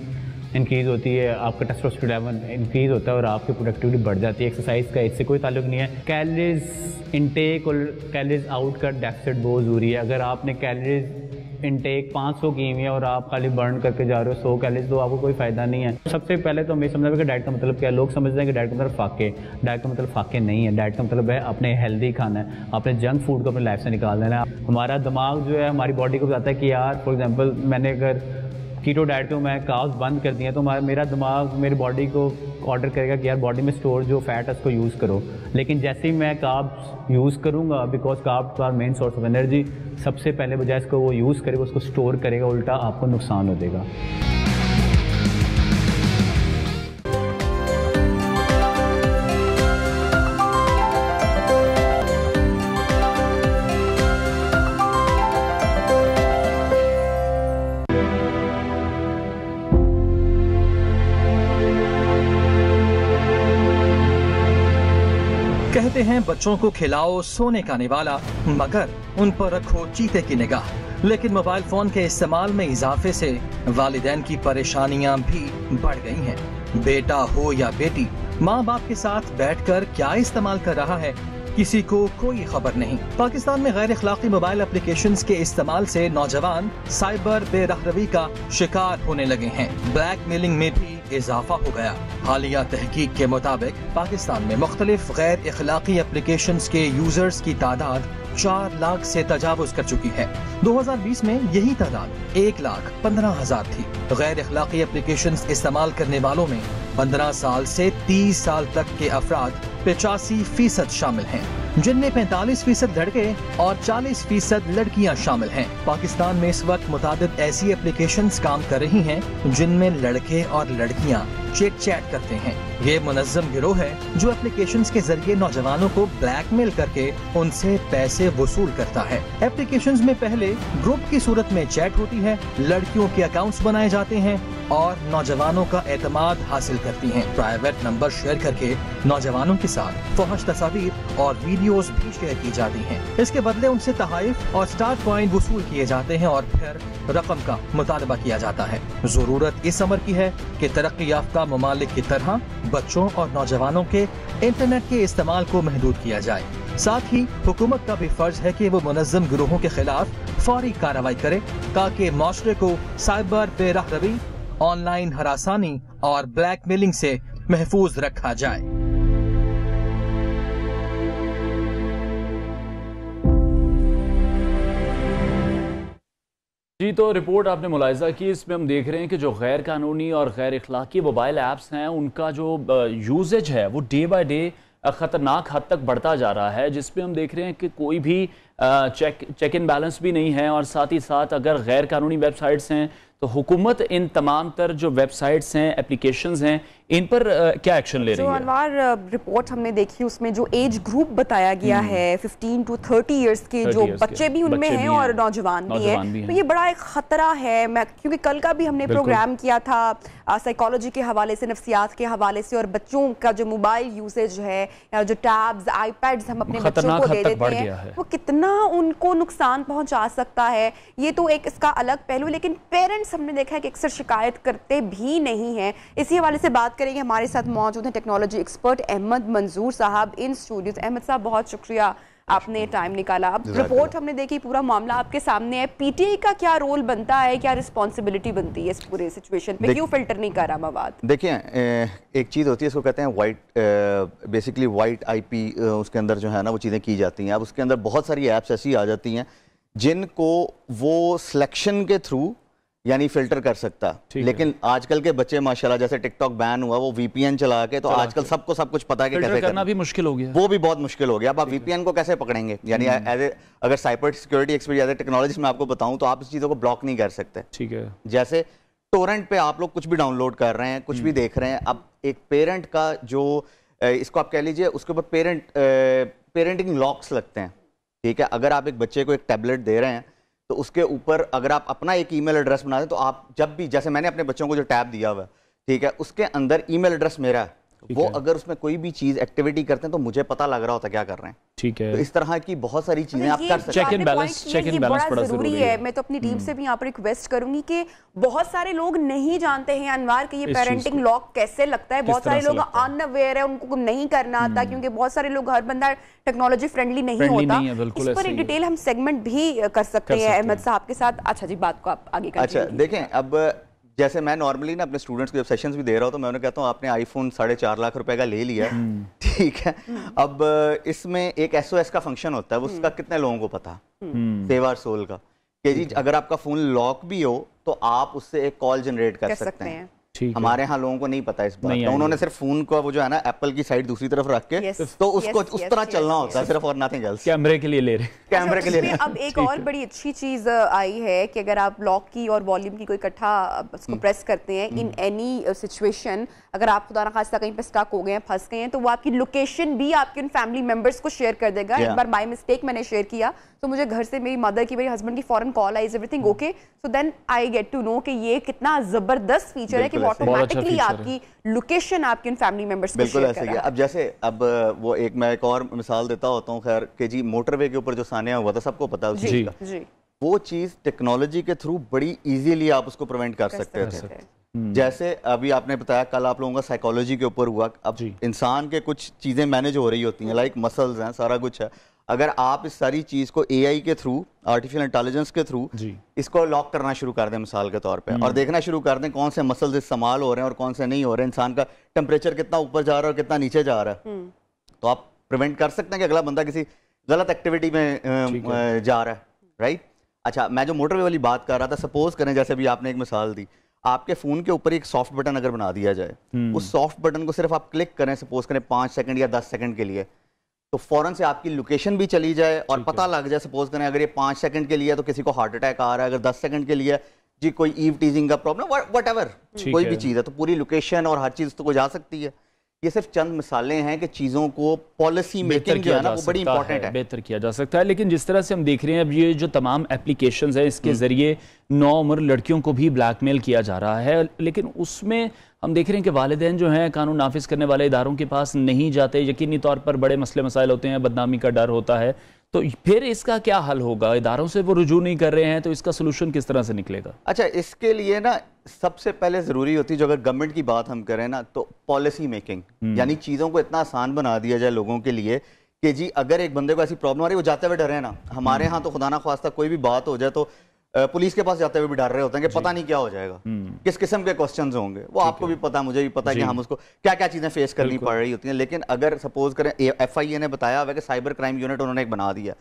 इंक्रीज़ होती है, आपका टेस्टोस्टेरोन लेवल इंक्रीज़ होता है और आपकी प्रोडक्टिविटी बढ़ जाती है। एक्सरसाइज का इससे कोई ताल्लुक नहीं है। कैलोरीज इनटेक और कैलोरीज आउट का डेफिसिट बहुत ज़रूरी है। अगर आपने कैलोरीज इनटेक 500 की हुई है और आप खाली बर्न करके जा रहे हो 100 कैलोरीज, तो आपको कोई फ़ायदा नहीं है। सबसे पहले तो हमें समझना है कि डाइट का मतलब क्या है। लोग समझते हैं कि डाइट का मतलब फाके, डाइट का मतलब फाके नहीं है। डाइट का मतलब है अपने हेल्दी खाना है, अपने जंक फूड को अपनी लाइफ से निकाल देना है। हमारा दिमाग जो है हमारी बॉडी को बताता है कि यार फॉर एग्जाम्पल मैंने अगर कीटो डाइट पे मैं कार्ब्स बंद कर दिया तो मेरा दिमाग मेरी बॉडी को ऑर्डर करेगा कि यार बॉडी में स्टोर जो फैट है उसको यूज़ करो। लेकिन जैसे ही मैं कार्ब्स यूज़ करूँगा, because carbs are main source of energy, सबसे पहले बजाय इसको वो यूज़ करेगा, उसको स्टोर करेगा, उल्टा आपको नुकसान हो जाएगा। कहते हैं बच्चों को खिलाओ सोने का निवाला, मगर उन पर रखो चीते की निगाह। लेकिन मोबाइल फोन के इस्तेमाल में इजाफे से वालिदैन की परेशानियां भी बढ़ गई हैं। बेटा हो या बेटी, माँ बाप के साथ बैठकर क्या इस्तेमाल कर रहा है, किसी को कोई खबर नहीं। पाकिस्तान में गैर अखलाकी मोबाइल एप्लीकेशंस के इस्तेमाल से नौजवान साइबर बेरहरवी का शिकार होने लगे हैं। ब्लैकमेलिंग में भी इजाफा हो गया। हालिया तहकीक के मुताबिक पाकिस्तान में मुख्तलिफ गैर अखलाकी एप्लीकेशंस के यूजर्स की तादाद 4 लाख से तजावुज कर चुकी है। 2020 में यही तादाद 1,15,000 थी। गैर अखलाकी एप्लीकेशंस इस्तेमाल करने वालों में 15 साल से 30 साल तक के अफराद 85% शामिल हैं, जिनमें 45% लड़के और 40% लड़कियां शामिल हैं। पाकिस्तान में इस वक्त मुतादिद ऐसी एप्लीकेशंस काम कर रही हैं जिनमें लड़के और लड़कियां चिट चैट करते हैं। ये मुनज़्ज़म गिरोह है जो एप्लीकेशंस के जरिए नौजवानों को ब्लैकमेल करके उनसे पैसे वसूल करता है। एप्लीकेशंस में पहले ग्रुप की सूरत में चैट होती है, लड़कियों के अकाउंट्स बनाए जाते हैं और नौजवानों का एतमाद हासिल करती हैं। प्राइवेट नंबर शेयर करके नौजवानों के साथ फहश तस्वीर और वीडियोस भी शेयर की जाती हैं। इसके बदले उनसे तहाइफ और स्टार पॉइंट वसूल किए जाते हैं और फिर रकम का मुतालबा किया जाता है। जरूरत इस अमर की है कि तरक्की याफ्ता ममालिक की तरह बच्चों और नौजवानों के इंटरनेट के इस्तेमाल को महदूद किया जाए। साथ ही हुकूमत का भी फर्ज है कि वो मुनज़्ज़म गिरोहों के खिलाफ फौरी कार्रवाई करे ताकि माशरे को साइबर बेरहरवी, ऑनलाइन हरासानी और ब्लैकमेलिंग से महफूज रखा जाए। जी, तो रिपोर्ट आपने मुलाहिजा की, इसमें हम देख रहे हैं कि जो गैर कानूनी और गैर इखलाकी मोबाइल ऐप्स हैं उनका जो यूजेज है वो डे बाय डे खतरनाक हद तक बढ़ता जा रहा है, जिसमें हम देख रहे हैं कि कोई भी चेक इन बैलेंस भी नहीं है, और साथ ही साथ अगर गैर कानूनी वेबसाइट्स हैं तो हुकूमत इन तमाम तर जो वेबसाइट्स हैं, एप्लीकेशंस हैं, इन पर क्या एक्शन ले रही है? अनवार, रिपोर्ट हमने देखी, उसमें जो एज ग्रुप बताया गया है 15 to 30 इयर्स के जो बच्चे भी उनमें हैं और नौजवान भी हैं, तो ये बड़ा एक खतरा है। क्योंकि कल का भी हमने प्रोग्राम किया था साइकोलॉजी के हवाले से, नफ्सियात के हवाले से, और बच्चों का जो मोबाइल यूसेज है या जो टैब्स, आईपैड्स हम अपने बच्चों को दे देते हैं, वो कितना उनको नुकसान पहुंचा सकता है, ये तो एक इसका अलग पहलू। लेकिन पेरेंट्स हमने देखा है कि अक्सर शिकायत करते भी नहीं हैं। इसी हवाले से बात करेंगे, हमारे साथ मौजूद हैं टेक्नोलॉजी एक्सपर्ट अहमद मंजूर साहब इन स्टूडियोज। अहमद साहब, बहुत शुक्रिया, आपने टाइम निकाला। अब रिपोर्ट हमने देखी, पूरा मामला आपके सामने है, पीटीआई का क्या रोल बनता है, क्या रिस्पॉन्सिबिलिटी बनती है इस पूरे सिचुएशन पे, क्यों फिल्टर नहीं कर रहा मवाद? देखिए, एक चीज़ होती है, इसको कहते हैं वाइट, बेसिकली वाइट आईपी, उसके अंदर जो है ना वो चीज़ें की जाती हैं। अब उसके अंदर बहुत सारी ऐप्स ऐसी आ जाती हैं जिनको वो सिलेक्शन के थ्रू यानी फिल्टर कर सकता, लेकिन आजकल के बच्चे माशाल्लाह, जैसे टिकटॉक बैन हुआ, वो वीपीएन चला के, तो आजकल सबको सब कुछ पता है कि कैसे करना भी मुश्किल हो गया, वो भी बहुत मुश्किल हो गया। अब आप वीपीएन को कैसे पकड़ेंगे? यानी अगर cyber security expert, as a technologist मैं आपको बताऊं, तो आप इस चीज़ों को ब्लॉक नहीं कर सकते। ठीक है, जैसे टोरेंट पे आप लोग कुछ भी डाउनलोड कर रहे हैं, कुछ भी देख रहे हैं, अब एक पेरेंट का जो इसको आप कह लीजिए, उसके ऊपर पेरेंटिंग लॉक्स लगते हैं। ठीक है, अगर आप एक बच्चे को एक टैबलेट दे रहे हैं तो उसके ऊपर अगर आप अपना एक ईमेल एड्रेस बना दें, तो आप जब भी, जैसे मैंने अपने बच्चों को जो टैब दिया हुआ है, ठीक है, उसके अंदर ईमेल एड्रेस मेरा है, वो अगर उसमें कोई भी चीज एक्टिविटी करते हैं तो मुझे पता लग रहा होता क्या कर रहे हैं। ठीक है, तो इस तरह की बहुत सारी चीजें आप कर सकते हैं। चेक इन बैलेंस बड़ा जरूरी है। मैं तो अपनी टीम से भी यहाँ पर रिक्वेस्ट करूंगी कि बहुत सारे लोग नहीं जानते हैं अनवार कि ये पेरेंटिंग लॉक कैसे लगता है। बहुत सारे लोग अनअवेयर है, उनको नहीं करना आता, क्योंकि बहुत सारे लोग, हर बंदा टेक्नोलॉजी फ्रेंडली नहीं होता। इस पर एक डिटेल हम सेगमेंट भी कर सकते हैं अहमद साहब के साथ। अच्छा जी, बात को आप आगे अच्छा देखें। अब जैसे मैं नॉर्मली ना अपने स्टूडेंट्स को जब सेशंस भी दे रहा हूँ, तो मैं उन्हें कहता हूँ आपने आईफोन 4.5 लाख रुपए का ले लिया, ठीक है, अब इसमें एक SOS का फंक्शन होता है, उसका कितने लोगों को पता, सेव आवर सोल का, कि जी अगर आपका फोन लॉक भी हो तो आप उससे एक कॉल जनरेट कर सकते हैं। हमारे यहाँ लोगों को नहीं पता इस बात का, उन्होंने सिर्फ फोन को वो जो है ना एप्पल की साइड दूसरी तरफ रख के तो उसको उस तरह चलना होता है सिर्फ, और नथिंग एल्स। कैमरे के लिए ले रहे, कैमरे के लिए। अब एक और बड़ी अच्छी चीज आई है कि अगर आप लॉक की और वॉल्यूम की कोई इकट्ठा उसको प्रेस करते हैं, इन एनी सिचुएशन, अगर आप खुदा ना खास्ता कहीं पे स्टक हो गए हैं, फंस गए हैं, तो वो आपकी लोकेशन भी आपके उन फैमिली मेंबर्स को शेयर कर देगा। एक बार बाय मिस्टेक मैंने शेयर किया तो मुझे घर से मेरी मदर की, मेरे हस्बैंड की फौरन कॉल आई, is everything okay? So then I get to know कि ये कितना जबरदस्त फीचर है कि ऑटोमेटिकली आपकी लोकेशन आपके उन फैमिली मेंबर्स को शेयर कर रहा है। अब जैसे अब वो मैं एक और मिसाल देता होता हूँ, खैर कि जी मोटरवे के ऊपर जो सानिया हुआ था, सबको पता है उस चीज का। वो चीज टेक्नोलॉजी के थ्रू बड़ी इजीली आप उसको प्रिवेंट कर सकते थे। जैसे अभी आपने बताया कल आप लोगों का साइकोलॉजी के ऊपर हुआ, अब इंसान के कुछ चीजें मैनेज हो रही होती हैं, लाइक मसल्स हैं, सारा कुछ है। अगर आप इस सारी चीज को AI के थ्रू, आर्टिफिशियल इंटेलिजेंस के थ्रू इसको लॉक करना शुरू कर दें मिसाल के तौर पे, और देखना शुरू कर दें कौन से मसल्स इस्तेमाल हो रहे हैं और कौन से नहीं हो रहे हैं, इंसान का टेम्परेचर कितना ऊपर जा रहा है और कितना नीचे जा रहा है, तो आप प्रिवेंट कर सकते हैं कि अगला बंदा किसी गलत एक्टिविटी में जा रहा है, राइट। अच्छा, मैं जो मोटरवे वाली बात कर रहा था, सपोज करें जैसे भी आपने एक मिसाल दी, आपके फोन के ऊपर एक सॉफ्ट बटन अगर बना दिया जाए, उस सॉफ्ट बटन को सिर्फ आप क्लिक करें, सपोज करें 5 सेकंड या 10 सेकंड के लिए, तो फौरन से आपकी लोकेशन भी चली जाए और पता लग जाए, सपोज करें अगर ये 5 सेकंड के लिए तो किसी को हार्ट अटैक आ रहा है, अगर 10 सेकंड के लिए जी कोई ईव टीजिंग का प्रॉब्लम, व्हाटएवर कोई भी चीज़ है, तो पूरी लोकेशन और हर चीज़ तो जा सकती है। ये सिर्फ चंद मिसालें हैं कि चीज़ों को पॉलिसी मेकिंग जो है ना वो बड़ी इंपॉर्टेंट है, बेहतर किया जा सकता है। लेकिन जिस तरह से हम देख रहे हैं अब ये जो तमाम एप्लीकेशंस हैं, इसके ज़रिए नौउम्र लड़कियों को भी ब्लैकमेल किया जा रहा है, लेकिन उसमें हम देख रहे हैं कि वालिदैन जो हैं कानून नाफिज करने वाले इदारों के पास नहीं जाते, यकीनी तौर पर बड़े मसले मसाइल होते हैं, बदनामी का डर होता है, तो फिर इसका क्या हल होगा? इदारों से वो रुजू नहीं कर रहे हैं, तो इसका सोल्यूशन किस तरह से निकलेगा? अच्छा, इसके लिए ना सबसे पहले जरूरी होती है, जो अगर गवर्नमेंट की बात हम करें ना, तो पॉलिसी मेकिंग, यानी चीज़ों को इतना आसान बना दिया जाए लोगों के लिए कि जी अगर एक बंदे को ऐसी प्रॉब्लम आ रही है, वो जाते हुए डरे ना। हमारे यहाँ तो खुदा ना ख्वास्ता कोई भी बात हो जाए तो पुलिस के पास जाते हुए भी डर रहे होते हैं कि पता नहीं क्या हो जाएगा, किस किस्म के क्वेश्चंस होंगे, वो आपको भी पता, मुझे भी पता है कि हम उसको क्या क्या चीजें फेस करनी पड़ रही होती हैं। लेकिन अगर सपोज करें FIA ने बताया हुआ कि साइबर क्राइम यूनिट उन्होंने एक बना दिया,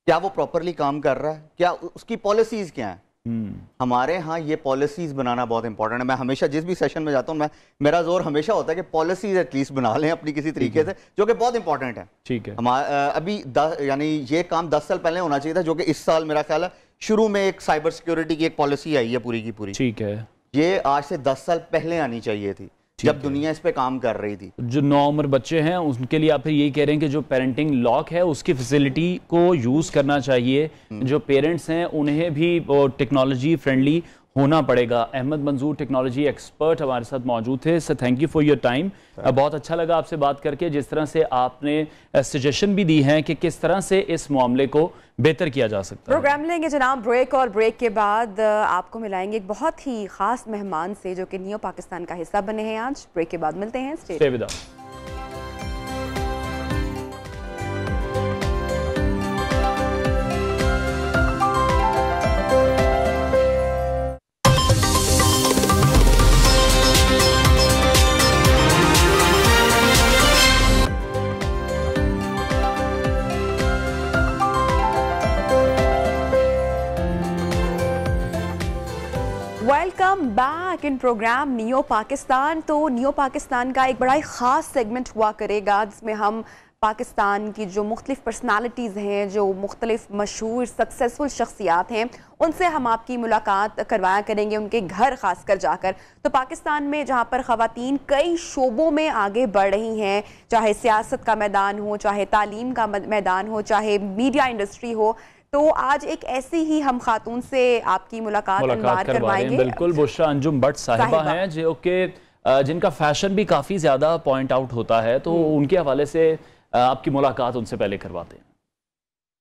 क्या वो प्रॉपरली काम कर रहा है? क्या उसकी पॉलिसीज क्या है? हमारे यहाँ ये पॉलिसीज बनाना बहुत इंपॉर्टेंट है। मैं हमेशा जिस भी सेशन में जाता हूँ, मेरा जोर हमेशा होता है कि पॉलिसीज एटलीस्ट बना लें अपनी किसी तरीके से, जो कि बहुत इंपॉर्टेंट है। ठीक है। अभी यानी ये काम 10 साल पहले होना चाहिए था, जो कि इस साल मेरा ख्याल है शुरू में एक साइबर सिक्योरिटी की एक पॉलिसी आई है पूरी की पूरी। ठीक है। ये आज से 10 साल पहले आनी चाहिए थी, जब दुनिया इस पे काम कर रही थी। जो नौउम्र बच्चे हैं उनके लिए आप फिर यही कह रहे हैं कि जो पेरेंटिंग लॉक है उसकी फैसिलिटी को यूज़ करना चाहिए। जो पेरेंट्स हैं उन्हें भी टेक्नोलॉजी फ्रेंडली होना पड़ेगा। अहमद मंजूर टेक्नोलॉजी एक्सपर्ट हमारे साथ मौजूद थे। Sir thank you for your time. बहुत अच्छा लगा आपसे बात करके, जिस तरह से आपने सजेशन भी दी हैं कि किस तरह से इस मामले को बेहतर किया जा सकता है। प्रोग्राम लेंगे जनाब ब्रेक, और ब्रेक के बाद आपको मिलाएंगे एक बहुत ही खास मेहमान से जो कि नियो पाकिस्तान का हिस्सा बने हैं। आज ब्रेक के बाद मिलते हैं। Stay with us. Welcome back in programme Neo Pakistan. तो नियो पाकिस्तान का एक बड़ा ही ख़ास सेगमेंट हुआ करेगा जिसमें हम पाकिस्तान की जो मुख्तलिफ पर्सनालिटीज़ हैं, जो मुख्तलिफ मशहूर सक्सेसफुल शख्सियात हैं, उनसे हम आपकी मुलाकात करवाया करेंगे, उनके घर खास कर जाकर। तो पाकिस्तान में जहाँ पर ख़वातीन कई शोबों में आगे बढ़ रही हैं, चाहे सियासत का मैदान हो, चाहे तालीम का मैदान हो, चाहे मीडिया इंडस्ट्री हो, तो आज एक ऐसी ही हम खातून से आपकी मुलाकात करवाएंगे। बिल्कुल, बुशरा अंजुम भट्ट साहिबा हैं जो कि जिनका फैशन भी काफ़ी ज़्यादा पॉइंट आउट होता है, तो उनके हवाले से आपकी मुलाकात उनसे पहले करवाते हैं।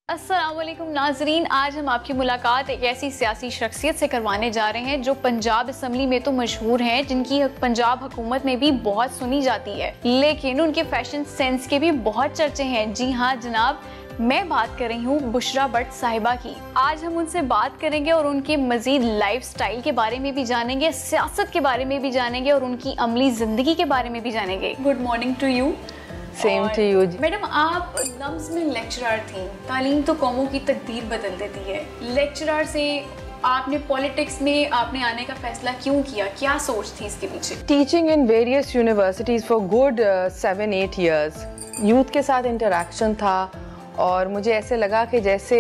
अस्सलाम वालेकुम नाजरीन, आज हम आपकी मुलाकात एक ऐसी सियासी शख्सियत से करवाने जा रहे हैं जो पंजाब असम्बली में तो मशहूर हैं, जिनकी पंजाब हुकूमत में भी बहुत सुनी जाती है, लेकिन उनके फैशन सेंस के भी बहुत चर्चे हैं। जी हाँ जनाब, मैं बात कर रही हूँ बुशरा भट्ट साहिबा की। आज हम उनसे बात करेंगे और उनके मजीद लाइफस्टाइल के बारे में भी जानेंगे, सियासत के बारे में भी जानेंगे और उनकी अमली जिंदगी के बारे में भी जानेंगे। Good morning to you. Same to you. Madam, आप लम्स में लेक्चरर थी। तालीम तो कौमों की तकदीर बदल देती है। लेक्चरर से आपने पॉलिटिक्स में आपने आने का फैसला क्यों किया? क्या सोच थी इसके पीछे? Teaching in various universities for good 7-8 years. Youth के साथ इंटरेक्शन था और मुझे ऐसे लगा कि जैसे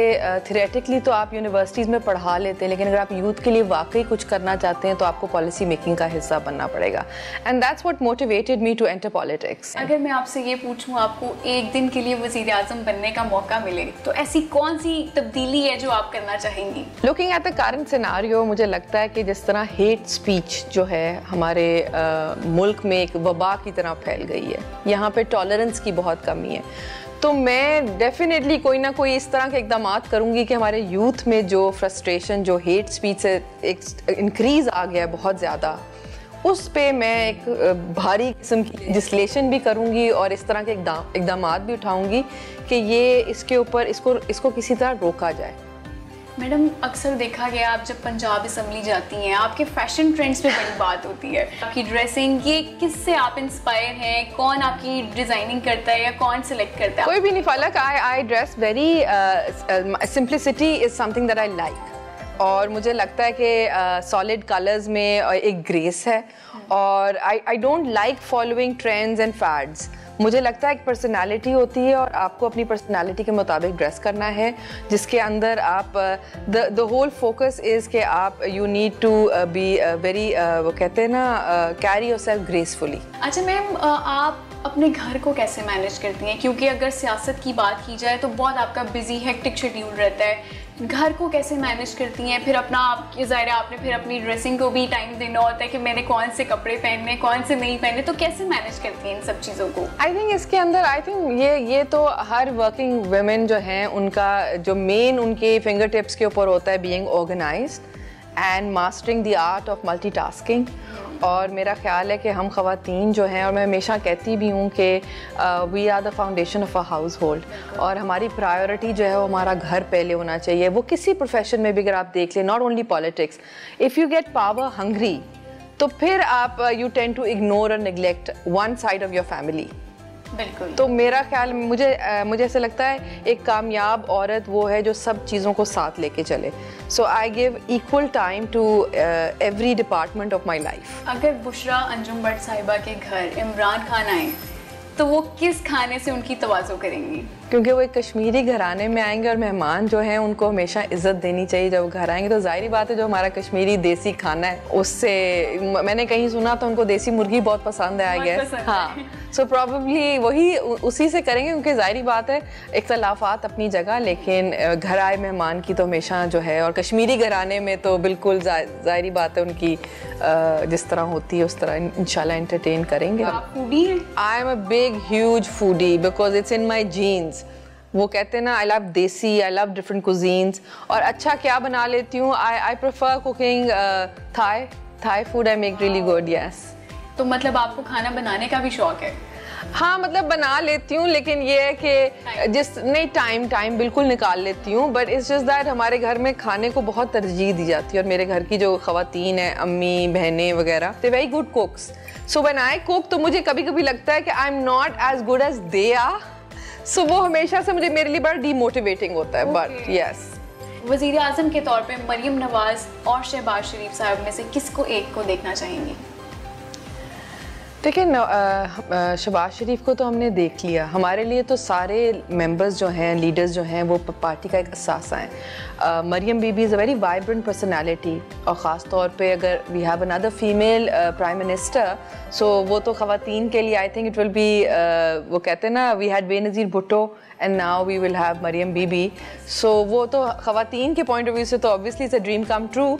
थियोरेटिकली तो आप यूनिवर्सिटीज़ में पढ़ा लेते हैं, लेकिन अगर आप यूथ के लिए वाकई कुछ करना चाहते हैं तो आपको पॉलिसी मेकिंग का हिस्सा बनना पड़ेगा। And that's what motivated me to enter politics. अगर मैं आपसे ये पूछूं, आपको एक दिन के लिए वज़ीर आज़म बनने का मौका मिले, तो ऐसी कौन सी तब्दीली है जो आप करना चाहेंगी? Looking at the current scenario, मुझे लगता है कि जिस तरह हेट स्पीच जो है हमारे मुल्क में एक वबा की तरह फैल गई है, यहाँ पे टॉलरेंस की बहुत कमी है, तो मैं डेफिनेटली कोई ना कोई इस तरह के इकदाम करूंगी कि हमारे यूथ में जो फ्रस्ट्रेशन, जो हेट स्पीच से एक इंक्रीज आ गया है बहुत ज़्यादा, उस पे मैं एक भारी किस्म की लेजिस्लेशन भी करूंगी और इस तरह के इकदाम भी उठाऊंगी कि ये इसके ऊपर इसको किसी तरह रोका जाए। मैडम, अक्सर देखा गया आप जब पंजाब असम्बली जाती हैं, आपके फैशन ट्रेंड्स पे बड़ी बात होती है, आपकी ड्रेसिंग, ये किससे आप इंस्पायर हैं? कौन आपकी डिजाइनिंग करता है या कौन सिलेक्ट करता है? कोई भी नहीं फलक। आई dress very simplicity is something that I like, और मुझे लगता है कि सॉलिड कलर्स में एक ग्रेस है, और I don't like following trends and fads. मुझे लगता है एक पर्सनालिटी होती है और आपको अपनी पर्सनालिटी के मुताबिक ड्रेस करना है, जिसके अंदर आप द होल फोकस इज़ कि आप you need to be very, वो कहते हैं ना, कैरी योरसेल्फ ग्रेसफुली। अच्छा मैम, आप अपने घर को कैसे मैनेज करती हैं? क्योंकि अगर सियासत की बात की जाए तो बहुत आपका बिजी हेक्टिक शेड्यूल रहता है, घर को कैसे मैनेज करती हैं? फिर अपना ज़ाहिर है आपने फिर अपनी ड्रेसिंग को भी टाइम देना होता है कि मैंने कौन से कपड़े पहनने, कौन से नहीं पहनने, तो कैसे मैनेज करती हैं इन सब चीज़ों को? आई थिंक इसके अंदर ये तो हर वर्किंग वुमेन जो हैं उनका जो मेन उनके फिंगर टिप्स के ऊपर होता है being organised and mastering the art of multitasking. और मेरा ख्याल है कि हम ख़वातीन जो हैं, और मैं हमेशा कहती भी हूँ कि we are the foundation of a हाउस होल्ड, और हमारी प्रायोरिटी जो है वो हमारा घर पहले होना चाहिए। वो किसी प्रोफेशन में भी अगर आप देख लें, not only politics, if you get power hungry तो फिर आप यू टेंड टू इग्नोर और neglect one side of your family. बिल्कुल। तो मेरा ख्याल मुझे ऐसा लगता है एक कामयाब औरत वो है जो सब चीज़ों को साथ लेके चले। So I give equal time to every department of my life. अगर बुशरा अंजुम भट्ट साहिबा के घर इमरान खान आए तो वो किस खाने से उनकी तवाज़ो करेंगी? क्योंकि वो एक कश्मीरी घराने में आएंगे और मेहमान जो हैं उनको हमेशा इज्जत देनी चाहिए जब वो घर आएंगे। तो जाहिर बात है जो हमारा कश्मीरी देसी खाना है उससे, मैंने कहीं सुना तो उनको देसी मुर्गी बहुत पसंद है आई गेस। हाँ, सो प्रॉबेबली वही उसी से करेंगे, क्योंकि जाहिर बात है इख्तलाफात अपनी जगह, लेकिन घर आए मेहमान की तो हमेशा जो है, और कश्मीरी घराने में तो बिल्कुल जाहिर बात है उनकी जिस तरह होती है उस तरह इंशाल्लाह एंटरटेन करेंगे। I am a big huge foodie because it's in my genes. वो कहते हैं ना आई लव देसी, आई लव डिफरेंट कुजीन्स। और अच्छा क्या बना लेती हूँ, I prefer cooking Thai food, I make really good. Yes. तो मतलब आपको खाना बनाने का भी शौक है? हाँ, मतलब बना लेती हूँ, लेकिन ये है कि टाइम बिल्कुल निकाल लेती हूँ, बट इट्स जस्ट दैट हमारे घर में खाने को बहुत तरजीह दी जाती है। और मेरे घर की जो ख़वातीन है, अम्मी बहनें वगैरह, they very good cooks. So when I cook तो मुझे कभी कभी लगता है कि I am not as good as they are. So वो हमेशा से मेरे लिए बड़ा डीमोटिवेटिंग होता है। But yes. वज़ीर आज़म के तौर पे मरियम नवाज और शहबाज शरीफ साहब में से किसको एक को देखना चाहेंगी? देखिए, शहबाज शरीफ को तो हमने देख लिया। हमारे लिए तो सारे मेंबर्स जो हैं, लीडर्स जो हैं, वो पार्टी का एक असासा है। Maryam Bibi is a very vibrant personality, और ख़ास तौर पे अगर we have another female prime minister, so वो तो ख़वातीन के लिए I think it will be, वो कहते हैं ना, we had Benazir Bhutto and now we will have Maryam Bibi. So वो तो ख़वातीन के पॉइंट ऑफ व्यू से तो obviously it's a dream come true.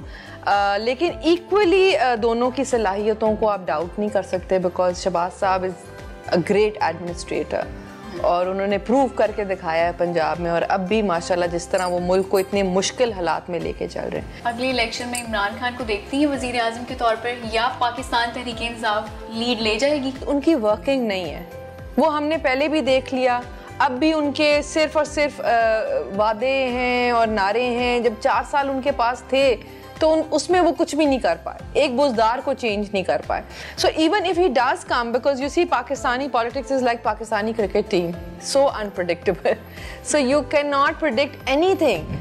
लेकिन इक्वली दोनों की सलाहियतों को आप डाउट नहीं कर सकते, बिकॉज शहबाज साहब इज़ अ ग्रेट एडमिनिस्ट्रेटर, और उन्होंने प्रूव करके दिखाया है पंजाब में। और अब भी माशाल्लाह जिस तरह वो मुल्क को इतने मुश्किल हालात में लेके चल रहे हैं। अगली इलेक्शन में इमरान खान को देखती है वज़ीर आज़म के तौर पर, या पाकिस्तान तहरीक-ए-इंसाफ लीड ले जाएगी? उनकी वर्किंग नहीं है, वो हमने पहले भी देख लिया। अब भी उनके सिर्फ और सिर्फ वादे हैं और नारे हैं। जब 4 साल उनके पास थे तो उसमें वो कुछ भी नहीं कर पाए, एक बुज़दार को चेंज नहीं कर पाए। So even if he does come, because you see Pakistani politics is like Pakistani cricket team, so unpredictable, so you can not predict anything.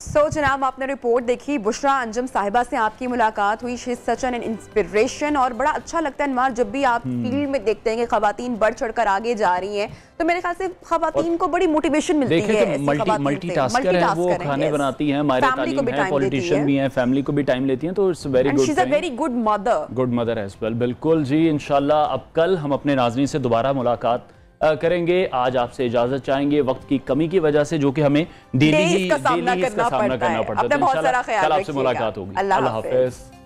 So जनाब, आपने रिपोर्ट देखी, बुशरा अंजुम साहिबा से आपकी मुलाकात हुई। She is such an inspiration, और बड़ा अच्छा लगता है अनवार जब भी आप फील्ड में देखते हैं कि खवातीन बढ़ चढ़कर आगे जा रही हैं, तो मेरे ख्याल से खवातीन को बड़ी मोटिवेशन मिलती है। मल्टीटास्कर है वो, खाने बनाती हैं, माहिर तालीम है, पॉलिटिशियन भी हैं, फैमिली को भी टाइम लेती हैं, तो it's very good. She is a very good mother as well. बिल्कुल जी, इंशाल्लाह अब कल हम अपने नाज़रीन से दोबारा मुलाकात करेंगे। आज आपसे इजाजत चाहेंगे वक्त की कमी की वजह से, जो कि हमें डेली इसका सामना करना पड़ता है। बहुत सारा ख्याल रखिएगा। कल आपसे मुलाकात होगी। अल्लाह हाफिज़।